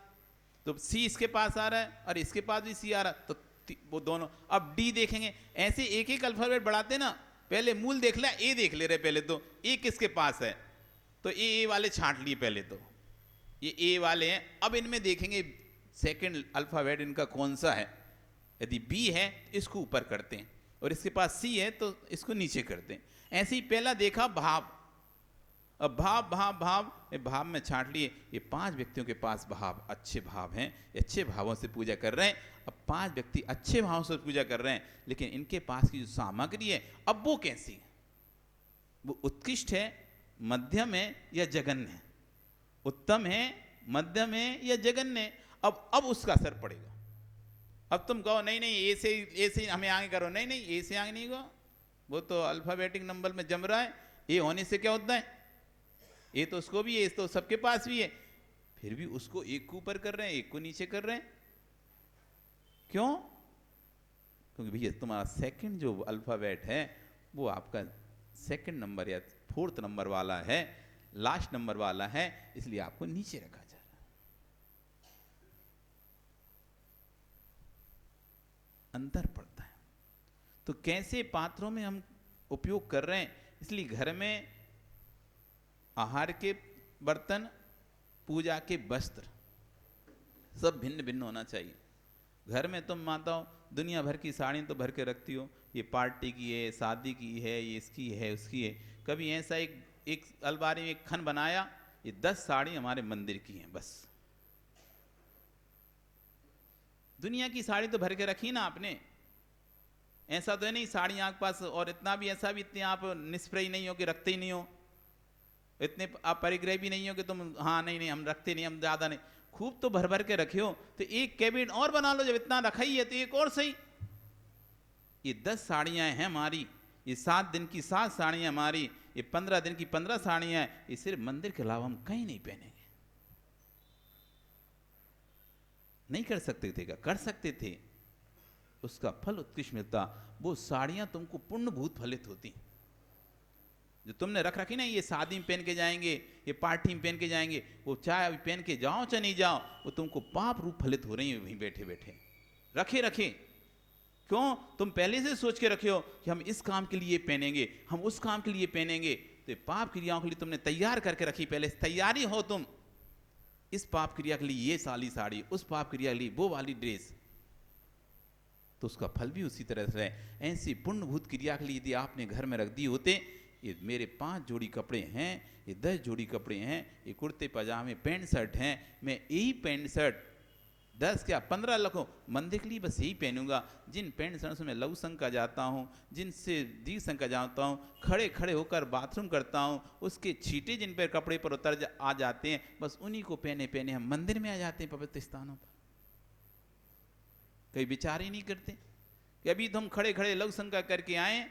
Speaker 2: तो सी इसके पास आ रहा है और इसके पास भी सी आ रहा है, तो वो दोनों। अब डी देखेंगे, ऐसे एक एक अल्फाबेट बढ़ाते ना, पहले मूल देख लिया, ए देख ले रहे पहले, तो ए किसके पास है, तो ए वाले छांट लिए पहले, तो ये ए वाले हैं। अब इनमें देखेंगे सेकंड अल्फाबेट इनका कौन सा है, यदि बी है इसको ऊपर करते हैं और इसके पास सी है तो इसको नीचे करते हैं। ऐसे ही पहला देखा भाव, अब भाव में छांट लिए, ये 5 व्यक्तियों के पास भाव अच्छे भाव हैं, अच्छे भावों से पूजा कर रहे हैं। अब 5 व्यक्ति अच्छे भावों से पूजा कर रहे हैं, लेकिन इनके पास की जो सामग्री है अब वो कैसी है, वो उत्कृष्ट है, मध्यम है या जघन्य है, उत्तम है, मध्यम है या जघन्य है। अब उसका असर पड़ेगा। अब तुम कहो नहीं ए से हमें आगे करो, नहीं ए से आगे नहीं कहो, वो तो अल्फाबेटिक नंबर में जम रहा है, ए होने से क्या होता है, ये तो उसको भी है, तो सबके पास भी है, फिर भी उसको एक को ऊपर कर रहे हैं, एक को नीचे कर रहे हैं। क्यों? क्योंकि भैया तुम्हारा सेकंड जो अल्फाबेट है वो आपका सेकंड नंबर या 4th नंबर वाला है, लास्ट नंबर वाला है, इसलिए आपको नीचे रखा जा रहा है। अंतर पड़ता है। तो कैसे पात्रों में हम उपयोग कर रहे हैं, इसलिए घर में आहार के बर्तन, पूजा के वस्त्र सब भिन्न भिन्न होना चाहिए। घर में तुम माताओं दुनिया भर की साड़ी तो भर के रखती हो, ये पार्टी की है, शादी की है, ये इसकी है, उसकी है। कभी ऐसा एक अलमारी में एक खन बनाया ये 10 साड़ी हमारे मंदिर की हैं बस। दुनिया की साड़ी तो भर के रखी ना आपने, ऐसा तो है नहीं साड़ी आपके पास, और इतना भी ऐसा भी इतने आप निष्प्रय नहीं हो कि रखते ही नहीं हो, इतने आप परिग्रह भी नहीं हो कि तुम हाँ नहीं नहीं हम रखते नहीं, हम ज्यादा नहीं, खूब तो भर भर के रखे हो। तो एक कैबिनेट और बना लो, जब इतना रखा ही है तो एक और सही। ये 10 साड़ियां हैं हमारी, ये 7 दिन की 7 साड़ियां हमारी, ये 15 दिन की 15 साड़ियां हैं, ये सिर्फ मंदिर के अलावा हम कहीं नहीं पहनेंगे। नहीं कर सकते थे क्या? कर सकते थे, उसका फल उत्कृष्ट मिलता। वो साड़ियां तुमको पुण्यभूत फलित होती, जो तुमने रख रखी ना, ये शादी में पहन के जाएंगे, ये पार्टी में पहन के जाएंगे, वो चाहे अभी पहन के जाओ चाहे नहीं जाओ, वो तुमको पाप रूप फलित हो रही है वहीं बैठे बैठे। रखे रखे क्यों? तुम पहले से सोच के रखे हो कि हम इस काम के लिए पहनेंगे, हम उस काम के लिए पहनेंगे, तो पाप क्रियाओं के लिए तुमने तैयार करके रखी, पहले से तैयारी हो तुम, इस पाप क्रिया के लिए ये साली साड़ी, उस पाप क्रिया के लिए वो वाली ड्रेस, तो उसका फल भी उसी तरह से है। ऐसी पुण्यभूत क्रिया के लिए यदि आपने घर में रख दी होते, ये मेरे 5 जोड़ी कपड़े हैं, ये 10 जोड़ी कपड़े हैं, ये कुर्ते पजामे पैंट शर्ट हैं, मैं यही पैंट शर्ट 10 क्या 15 लाखों मंदिर के लिए बस यही पहनूंगा। जिन पैंट शर्ट से मैं लघु संघ का जाता हूँ, जिनसे दीर्घ संघ का जाता हूँ, खड़े खड़े होकर बाथरूम करता हूँ, उसके छींटे जिन पर कपड़े पर आ जाते हैं, बस उन्हीं को पहने पहने हम मंदिर में आ जाते हैं पवित्र स्थानों पर। कई विचार ही नहीं करते कि अभी तुम खड़े खड़े लघु संघ का करके आए,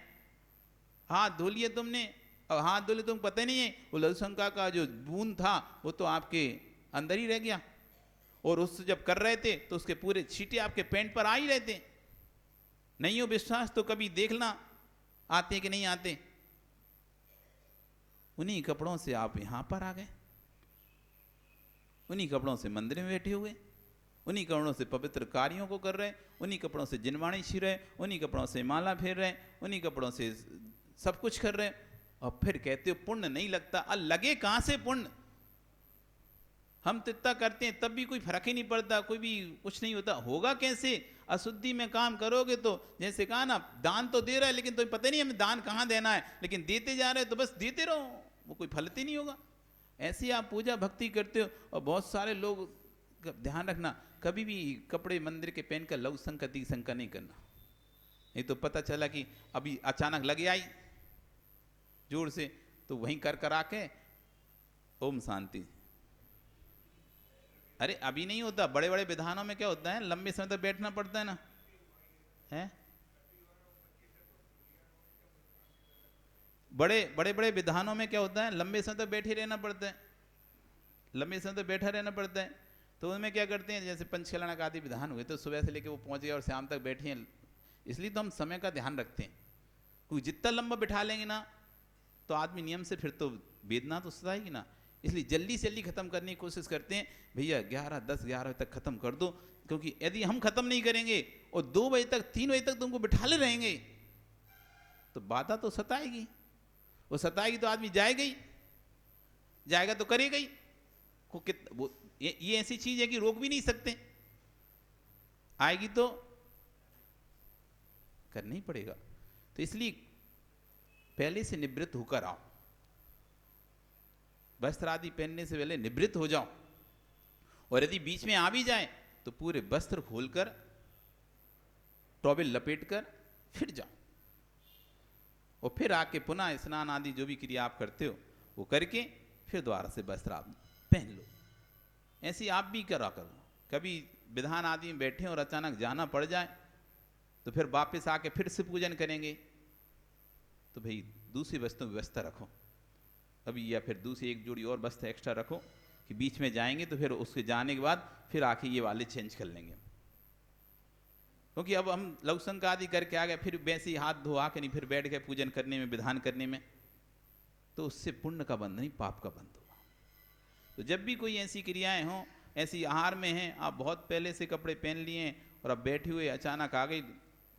Speaker 2: हाथ धो लिए तुमने, और हाथ धो लिए तुम पता नहीं है वो लघु संघ का जो बूंद था वो तो आपके अंदर ही रह गया, और उससे जब कर रहे थे तो उसके पूरे छींटे आपके पैंट पर आ ही रहते। नहीं हो विश्वास तो कभी देखना आते कि नहीं आते। उन्हीं कपड़ों से आप यहां पर आ गए, उन्हीं कपड़ों से मंदिर में बैठे हुए, उन्हीं कपड़ों से पवित्र कार्यों को कर रहे, उन्हीं कपड़ों से जिनवाणी छी रहे, उन्हीं कपड़ों से माला फेर रहे, उन्हीं कपड़ों से सब कुछ कर रहे, और फिर कहते हो पुण्य नहीं लगता। लगे कहां से पुण्य? हम तो इतना करते हैं तब भी कोई फर्क ही नहीं पड़ता, कोई भी कुछ नहीं होता। होगा कैसे? अशुद्धि में काम करोगे तो, जैसे कहा ना, दान तो दे रहा है लेकिन तो पता नहीं हमें दान कहाँ देना है, लेकिन देते जा रहे हो तो बस देते रहो, वो कोई फलित ही नहीं होगा। ऐसे आप पूजा भक्ति करते हो। और बहुत सारे लोग, ध्यान रखना, कभी भी कपड़े मंदिर के पहन कर लघु संघ का दीर्घ संघ का नहीं करना, नहीं तो पता चला कि अभी अचानक लगे आई जोर से, तो वहीं कर कर आके ओम शांति। अरे अभी नहीं होता, बड़े बड़े विधानों में क्या होता है, लंबे समय तक बैठना पड़ता है ना, है बड़े बड़े बड़े विधानों में क्या होता है, लंबे समय तक बैठे रहना पड़ता है, लंबे समय तक बैठा रहना पड़ता है। तो उनमें क्या करते हैं, जैसे पंचकल्याणक आदि विधान हुए तो सुबह से लेकर वो पहुंच गए और शाम तक बैठे हैं, इसलिए तो हम समय का ध्यान रखते हैं। क्योंकि जितना लंबा बिठा लेंगे ना तो आदमी नियम से फिर तो वेदना तो सताएगी ना, इसलिए जल्दी से जल्दी खत्म करने की कोशिश करते हैं। भैया 11, 10, 11 बजे तक खत्म कर दो, क्योंकि यदि हम खत्म नहीं करेंगे और 2 बजे तक 3 बजे तक तुमको बिठाले रहेंगे तो बाधा तो सताएगी, वो सताएगी तो आदमी जाएगा ही, जाएगा तो करेगा ही। वो ये ऐसी चीज है कि रोक भी नहीं सकते, आएगी तो करना ही पड़ेगा। तो इसलिए पहले से निवृत्त होकर आओ, वस्त्र आदि पहनने से पहले निवृत्त हो जाओ, और यदि बीच में आ भी जाए तो पूरे वस्त्र खोलकर टॉवेल लपेटकर फिर जाओ, और फिर आके पुनः स्नान आदि जो भी क्रिया आप करते हो वो करके फिर दोबारा से वस्त्र आप पहन लो। ऐसी आप भी करा करो। कभी विधान आदि में बैठे और अचानक जाना पड़ जाए तो फिर वापस आके फिर से पूजन करेंगे, तो भाई दूसरी वस्तु व्यवस्था रखो अभी, या फिर दूसरी एक जोड़ी और वस्त्र एक्स्ट्रा रखो कि बीच में जाएंगे तो फिर उसके जाने के बाद फिर आके ये वाले चेंज कर लेंगे। क्योंकि अब हम लघु संघ आदि करके आ गए, फिर वैसे ही हाथ धो आके नहीं फिर बैठ गए पूजन करने में, विधान करने में, तो उससे पुण्य का बंध नहीं पाप का बंध होगा। तो जब भी कोई ऐसी क्रियाएं हों, ऐसी आहार में हैं, आप बहुत पहले से कपड़े पहन लिए और अब बैठे हुए अचानक आ गई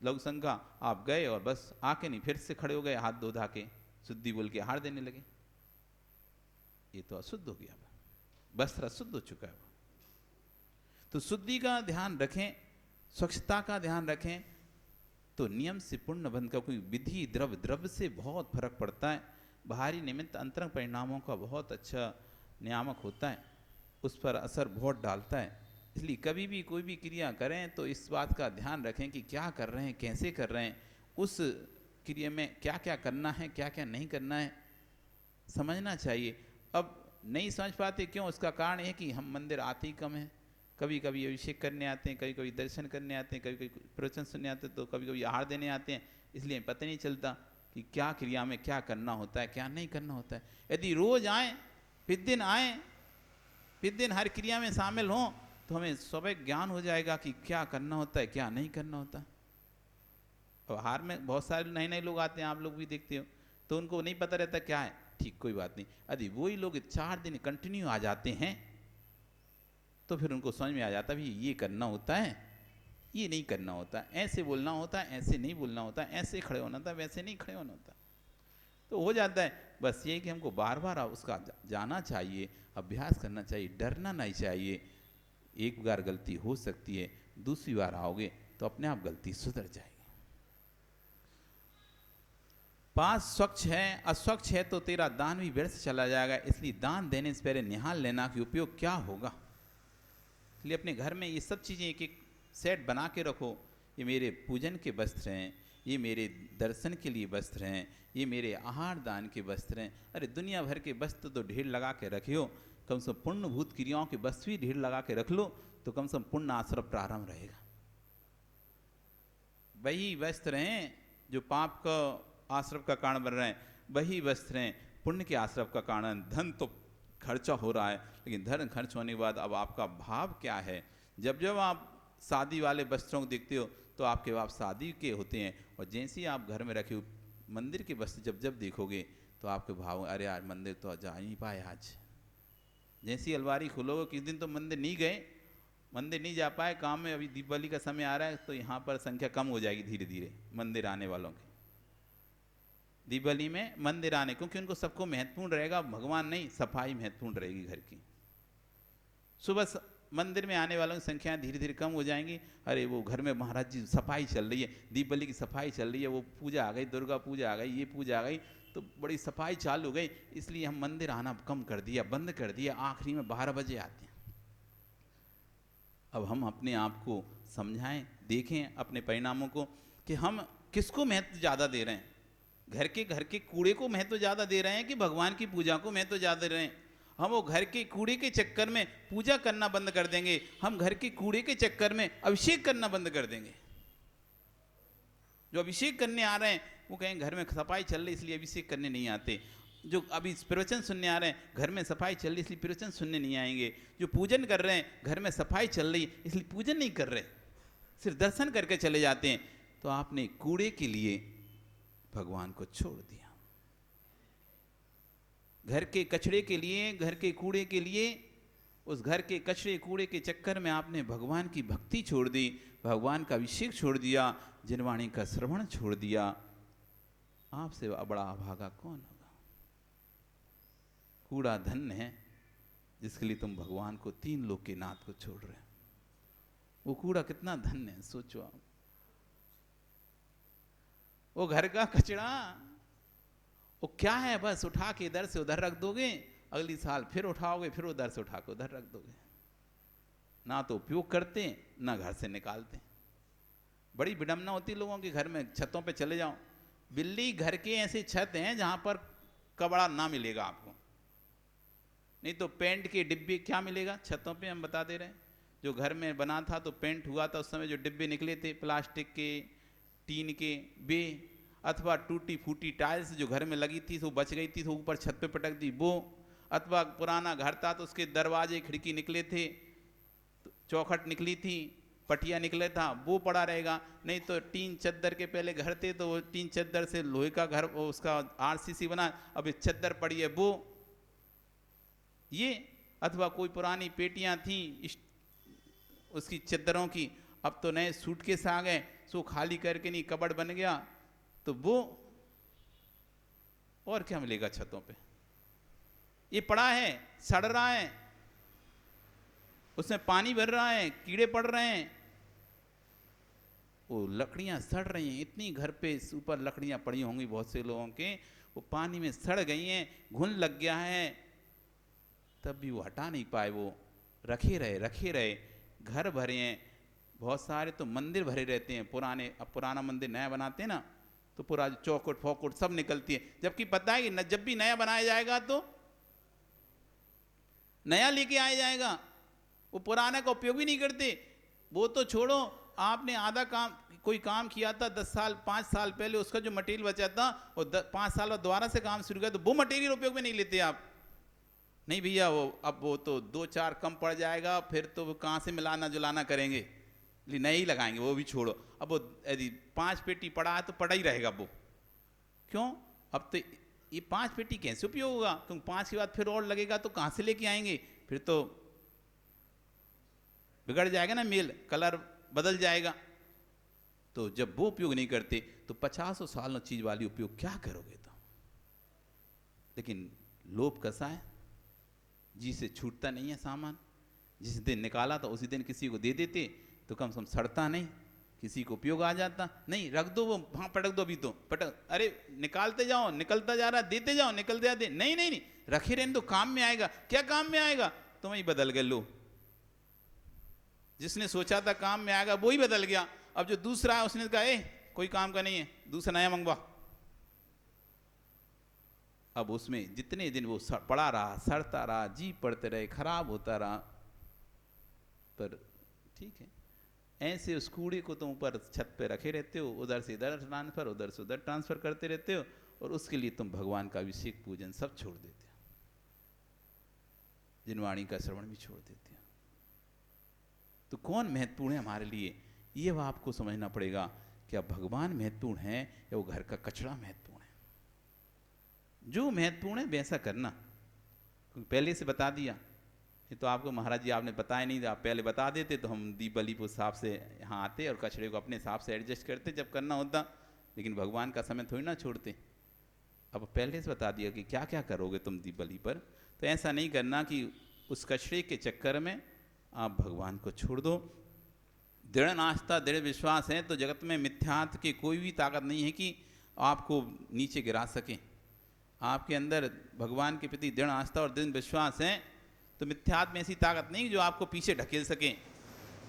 Speaker 2: लघु संघ का, आप गए और बस आके नहीं फिर से खड़े हो गए, हाथ धो धा के शुद्धि बोल के आहार देने लगे, ये तो अशुद्ध हो गया, वस्त्र अशुद्ध हो चुका है। तो शुद्धि का ध्यान रखें, स्वच्छता का ध्यान रखें, तो नियम से पुण्य बंध का कोई विधि द्रव्य से बहुत फर्क पड़ता है। बाहरी निमित्त अंतरंग परिणामों का बहुत अच्छा नियामक होता है, उस पर असर बहुत डालता है। इसलिए कभी भी कोई भी क्रिया करें तो इस बात का ध्यान रखें कि क्या कर रहे हैं, कैसे कर रहे हैं, उस क्रिया में क्या क्या करना है, क्या क्या नहीं करना है, समझना चाहिए। अब नहीं समझ पाते, क्यों? उसका कारण है कि हम मंदिर आते ही कम हैं। कभी कभी अभिषेक करने आते हैं, कभी कभी दर्शन करने आते हैं, कभी कभी प्रवचन सुनने आते हैं, तो कभी कभी आहार देने आते हैं। इसलिए पता नहीं चलता कि क्या क्रिया में क्या करना होता है, क्या नहीं करना होता है। यदि रोज आए, फिर दिन हर क्रिया में शामिल हों, तो हमें स्वाभाविक ज्ञान हो जाएगा कि क्या करना होता है, क्या नहीं करना होता। और हार में बहुत सारे नए नए लोग आते हैं, आप लोग भी देखते हो, तो उनको नहीं पता रहता क्या है। ठीक, कोई बात नहीं। यदि वही लोग 4 दिन कंटिन्यू आ जाते हैं तो फिर उनको समझ में आ जाता भी ये करना होता है, ये नहीं करना होता, ऐसे बोलना होता है, ऐसे नहीं बोलना होता, ऐसे खड़े होना होता, वैसे नहीं खड़े होना होता। तो हो जाता है। बस ये कि हमको बार बार उसका जाना चाहिए, अभ्यास करना चाहिए, डरना नहीं चाहिए। एक बार गलती हो सकती है, दूसरी बार आओगे तो अपने आप गलती सुधर जाएगी। पास स्वच्छ है, अस्वच्छ है तो तेरा दान भी व्यर्थ चला जाएगा। इसलिए दान देने से पहले निहाल लेना कि उपयोग क्या होगा। इसलिए अपने घर में ये सब चीज़ें एक एक सेट बना के रखो। ये मेरे पूजन के वस्त्र हैं, ये मेरे दर्शन के लिए वस्त्र हैं, ये मेरे आहार दान के वस्त्र हैं। अरे दुनिया भर के वस्त्र तो ढेर लगा के रखे हो, कम से कम पुण्यभूत क्रियाओं के वस्त्र भी ढेर लगा के रख लो, तो कम से कम पुण्य आश्रम प्रारंभ रहेगा। वही वस्त्र हैं जो पाप का आश्रम का कारण बन रहे हैं, वही वस्त्र हैं पुण्य के आश्रम का कारण। धन तो खर्चा हो रहा है, लेकिन धन खर्च होने के बाद अब आपका भाव क्या है। जब जब आप शादी वाले वस्त्रों को देखते हो तो आपके भाव शादी के होते हैं, और जैसे ही आप घर में रखे मंदिर के वस्त्र जब जब देखोगे तो आपके भाव, अरे यार मंदिर तो जा नहीं पाए आज। जैसी अलमारी खोलोगे, किस दिन तो मंदिर नहीं गए, मंदिर नहीं जा पाए काम में, अभी दीपावली का समय आ रहा है तो यहाँ पर संख्या कम हो जाएगी धीरे धीरे मंदिर आने वालों की। दीपावली में मंदिर आने, क्योंकि उनको सबको महत्वपूर्ण रहेगा, भगवान नहीं, सफाई महत्वपूर्ण रहेगी घर की। सुबह मंदिर में आने वालों की संख्या धीरे धीरे कम हो जाएंगी। अरे वो घर में महाराज जी सफाई चल रही है, दीपावली की सफाई चल रही है, वो पूजा आ गई, दुर्गा पूजा आ गई, ये पूजा आ गई, तो बड़ी सफाई चालू हो गई, इसलिए हम मंदिर आना कम कर दिया, बंद कर दिया, आखिरी में 12 बजे आते हैं। अब हम अपने आप को समझाएं, देखें अपने परिणामों को कि हम किसको महत्व ज़्यादा दे रहे हैं। घर के कूड़े को महत्व ज़्यादा दे रहे हैं कि भगवान की पूजा को महत्व ज़्यादा दे रहे हैं। हम वो घर के कूड़े के चक्कर में पूजा करना बंद कर देंगे, हम घर के कूड़े के चक्कर में अभिषेक करना बंद कर देंगे। जो अभिषेक करने आ रहे हैं वो कहें घर में सफाई चल रही इसलिए अभिषेक करने नहीं आते। जो अभी प्रवचन सुनने आ रहे हैं, घर में सफाई चल रही इसलिए प्रवचन सुनने नहीं आएंगे। जो पूजन कर रहे हैं, घर में सफाई चल रही इसलिए पूजन नहीं कर रहे, सिर्फ दर्शन करके चले जाते हैं। तो आपने कूड़े के लिए भगवान को छोड़ दिया, घर के कचड़े के लिए, घर के कूड़े के लिए, उस घर के कचड़े कूड़े के चक्कर में आपने भगवान की भक्ति छोड़ दी, भगवान का अभिषेक छोड़ दिया, जिनवाणी का श्रवण छोड़ दिया। आपसे बड़ा अभागा कौन होगा। कूड़ा धन्य है जिसके लिए तुम भगवान को, 3 लोक के नाथ को छोड़ रहे हो। वो कूड़ा कितना धन्य है, सोचो आप। वो घर का कचरा वो क्या है, बस उठा के इधर से उधर रख दोगे, अगली साल फिर उठाओगे, फिर उधर से उठा के उधर रख दोगे। ना तो उपयोग करते ना घर से निकालते। बड़ी विडंबना होती लोगों के घर में। छतों पे चले जाओ, बिल्ली घर के ऐसे छत हैं जहां पर कपड़ा ना मिलेगा आपको, नहीं तो पेंट के डिब्बे क्या मिलेगा छतों पे। हम बता दे रहे हैं, जो घर में बना था तो पेंट हुआ था उस समय, जो डिब्बे निकले थे प्लास्टिक के, टीन के, वे अथवा टूटी फूटी टाइल्स जो घर में लगी थी तो बच गई थी तो ऊपर छत पे पटक दी वो, अथवा पुराना घर था तो उसके दरवाजे खिड़की निकले थे, तो चौखट निकली थी, पटिया निकले था, वो पड़ा रहेगा। नहीं तो टीन चद्दर के पहले घर थे तो वो टीन चद्दर से लोहे का घर, वो उसका आरसीसी बना, अब एक चद्दर पड़ी है वो, ये। अथवा कोई पुरानी पेटियां थी उसकी चद्दरों की, अब तो नए सूटकेस आ गए, सो खाली करके नहीं कबड़ बन गया, तो वो। और क्या मिलेगा छतों पे। ये पड़ा है, सड़ रहा है, उसमें पानी भर रहा है, कीड़े पड़ रहे हैं, वो लकड़ियां सड़ रही हैं। इतनी घर पे ऊपर लकड़ियां पड़ी होंगी बहुत से लोगों के, वो पानी में सड़ गई हैं, घुन लग गया है, तब भी वो हटा नहीं पाए, वो रखे रहे। घर भरे हैं, बहुत सारे तो मंदिर भरे रहते हैं पुराने। अब पुराना मंदिर नया बनाते हैं ना, तो पूरा चौखट फोकट सब निकलती है, जबकि पता है कि जब भी नया बनाया जाएगा तो नया लेके आया जाएगा, वो पुराना का उपयोग भी नहीं करते। वो तो छोड़ो, आपने आधा काम कोई काम किया था 10 साल 5 साल पहले, उसका जो मटेरियल बचा था और 5 साल बाद दोबारा से काम शुरू किया, तो वो मटेरियल उपयोग में नहीं लेते आप। नहीं भैया, वो अब वो तो 2-4 कम पड़ जाएगा, फिर तो वो कहाँ से मिलाना जुलाना करेंगे, इसलिए नए ही लगाएंगे, वो भी छोड़ो। अब वो यदि 5 पेटी पड़ा है तो पड़ा ही रहेगा वो। क्यों? अब तो ये 5 पेटी कैसे उपयोग होगा, क्योंकि 5 के बाद फिर और लगेगा तो कहाँ से लेके आएंगे, फिर तो बिगड़ जाएगा ना, मेल कलर बदल जाएगा। तो जब वो उपयोग नहीं करते तो 50 साल चीज वाली उपयोग क्या करोगे तो। लेकिन लोभ कैसा है, जी से छूटता नहीं है सामान। जिस दिन निकाला था उसी दिन किसी को दे देते तो कम से कम सड़ता नहीं, किसी को उपयोग आ जाता। नहीं, रख दो, वो वहां पटक दो, अभी तो पटक, अरे निकालते जाओ, निकलता जा रहा, देते जाओ, निकलते जाते, नहीं, रखे रहने दो, काम में आएगा। क्या काम में आएगा? तुम ही बदल गए। लो, जिसने सोचा था काम में आएगा वो ही बदल गया। अब जो दूसरा है उसने कहा कोई काम का नहीं है, दूसरा नया मंगवा। अब उसमें जितने दिन वो पड़ा रहा, सड़ता रहा, जी पड़ते रहे, खराब होता रहा। पर ठीक है, ऐसे उस कूड़े को तुम ऊपर छत पे रखे रहते हो, उधर से इधर ट्रांसफर, उधर से उधर ट्रांसफर करते रहते हो, और उसके लिए तुम भगवान का अभिषेक पूजन सब छोड़ देते हो, जिनवाणी का श्रवण भी छोड़ देते हो। तो कौन महत्वपूर्ण है हमारे लिए, ये वो आपको समझना पड़ेगा। क्या भगवान महत्वपूर्ण है या वो घर का कचरा महत्वपूर्ण है? जो महत्वपूर्ण है वैसा करना, क्योंकि पहले से बता दिया। ये तो आपको महाराज जी आपने बताया नहीं, आप पहले बता देते तो हम दीप बलि के हिसाब से यहाँ आते और कचरे को अपने हिसाब से एडजस्ट करते जब करना होता। लेकिन भगवान का समय थोड़ी ना छोड़ते। अब पहले से बता दिया कि क्या क्या करोगे तुम दीप बलि पर। तो ऐसा नहीं करना कि उस कचरे के चक्कर में आप भगवान को छोड़ दो। दृढ़ आस्था, दृढ़ विश्वास है तो जगत में मिथ्यात्व की कोई भी ताकत नहीं है कि आपको नीचे गिरा सके। आपके अंदर भगवान के प्रति दृढ़ आस्था और दृढ़ विश्वास है तो मिथ्यात्व में ऐसी ताकत नहीं जो आपको पीछे ढकेल सके।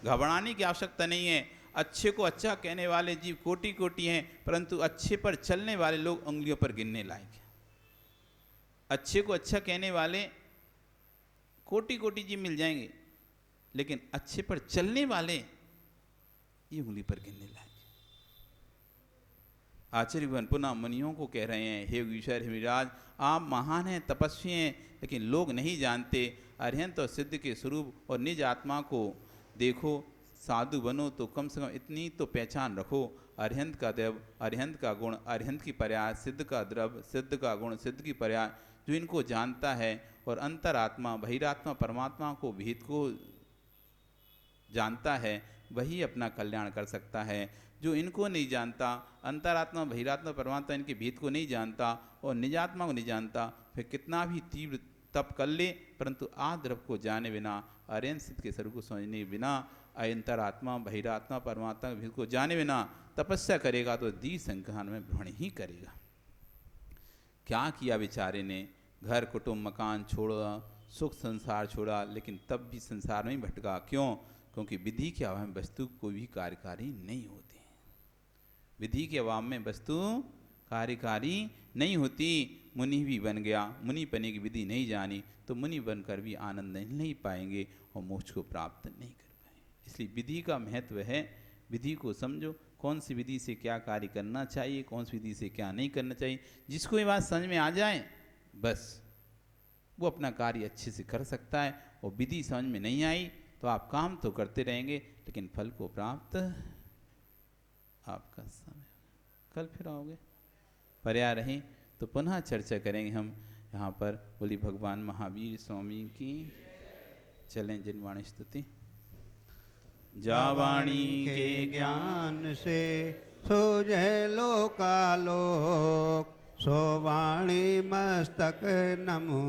Speaker 2: घबराने की आवश्यकता नहीं है। अच्छे को अच्छा कहने वाले जीव कोटि कोटि हैं, परंतु अच्छे पर चलने वाले लोग उंगलियों पर गिनने लायक हैं। अच्छे को अच्छा कहने वाले कोटि कोटि जीव मिल जाएंगे, लेकिन अच्छे पर चलने वाले ये उंगली पर गिनने लायक। आचार्य भगवान पुनः मुनियों को कह रहे हैं, हे ईश्वर, हे विराज, आप महान हैं, तपस्वी हैं, लेकिन लोग नहीं जानते अरिहंत और सिद्ध के स्वरूप और निज आत्मा को देखो। साधु बनो तो कम से कम इतनी तो पहचान रखो, अरिहंत का देव, अरिहंत का गुण, अरिहंत की पर्याय, सिद्ध का द्रव्य, सिद्ध का गुण, सिद्ध की पर्याय। जो इनको जानता है और अंतरात्मा बहिरात्मा परमात्मा को भेद को जानता है वही अपना कल्याण कर सकता है। जो इनको नहीं जानता, अंतरात्मा बहिरात्मा परमात्मा इनके भेद को नहीं जानता और निजात्मा को नहीं जानता, फिर कितना भी तीव्र तप कर ले परंतु आद्रव को जाने बिना, अरिहंत सिद्ध के स्वरूप को समझने बिना, अंतरात्मा बहिरात्मा परमात्मा के भेद को जाने बिना तपस्या करेगा तो दी संख्यान में भ्रमण ही करेगा। क्या किया बेचारे ने, घर कुटुंब मकान छोड़ा, सुख संसार छोड़ा, लेकिन तब भी संसार में ही भटका। क्यों? क्योंकि विधि के अभाव में वस्तु कोई भी कार्यकारी नहीं होती। विधि के अभाव में वस्तु कार्यकारी नहीं होती। मुनि भी बन गया, मुनि बने की विधि नहीं जानी तो मुनि बनकर भी आनंद नहीं पाएंगे और मोक्ष को प्राप्त नहीं कर पाएंगे। इसलिए विधि का महत्व है। विधि को समझो, कौन सी विधि से क्या कार्य करना चाहिए, कौन सी विधि से क्या नहीं करना चाहिए। जिसको ये बात समझ में आ जाए बस वो अपना कार्य अच्छे से कर सकता है। और विधि समझ में नहीं आई तो आप काम तो करते रहेंगे लेकिन फल को प्राप्त आपका समय। कल फिर आओगे, पर्याय रहे तो पुनः चर्चा करेंगे हम यहाँ पर। बोली भगवान महावीर स्वामी की। चलें जिनवाणी स्तुति।
Speaker 1: जावाणी के ज्ञान से सोजै लोकालोक, सो वाणी मस्तक नमो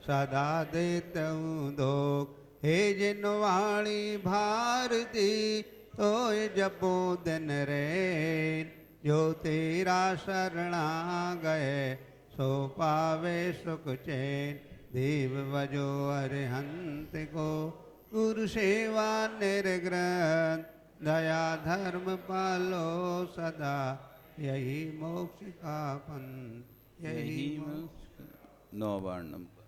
Speaker 1: सदा देतऊं दोख। हे जिनवाणी भारती तोय जपो दिन रे, जो तेरा शरणा गए सो पावे सुख चैन। देव भजो अरिहंत को, गुरु सेवा निर्ग्रंथ, दया धर्म पालो सदा, यही मोक्ष का पंथ, यही मोक्ष।
Speaker 2: 9 बार नमः।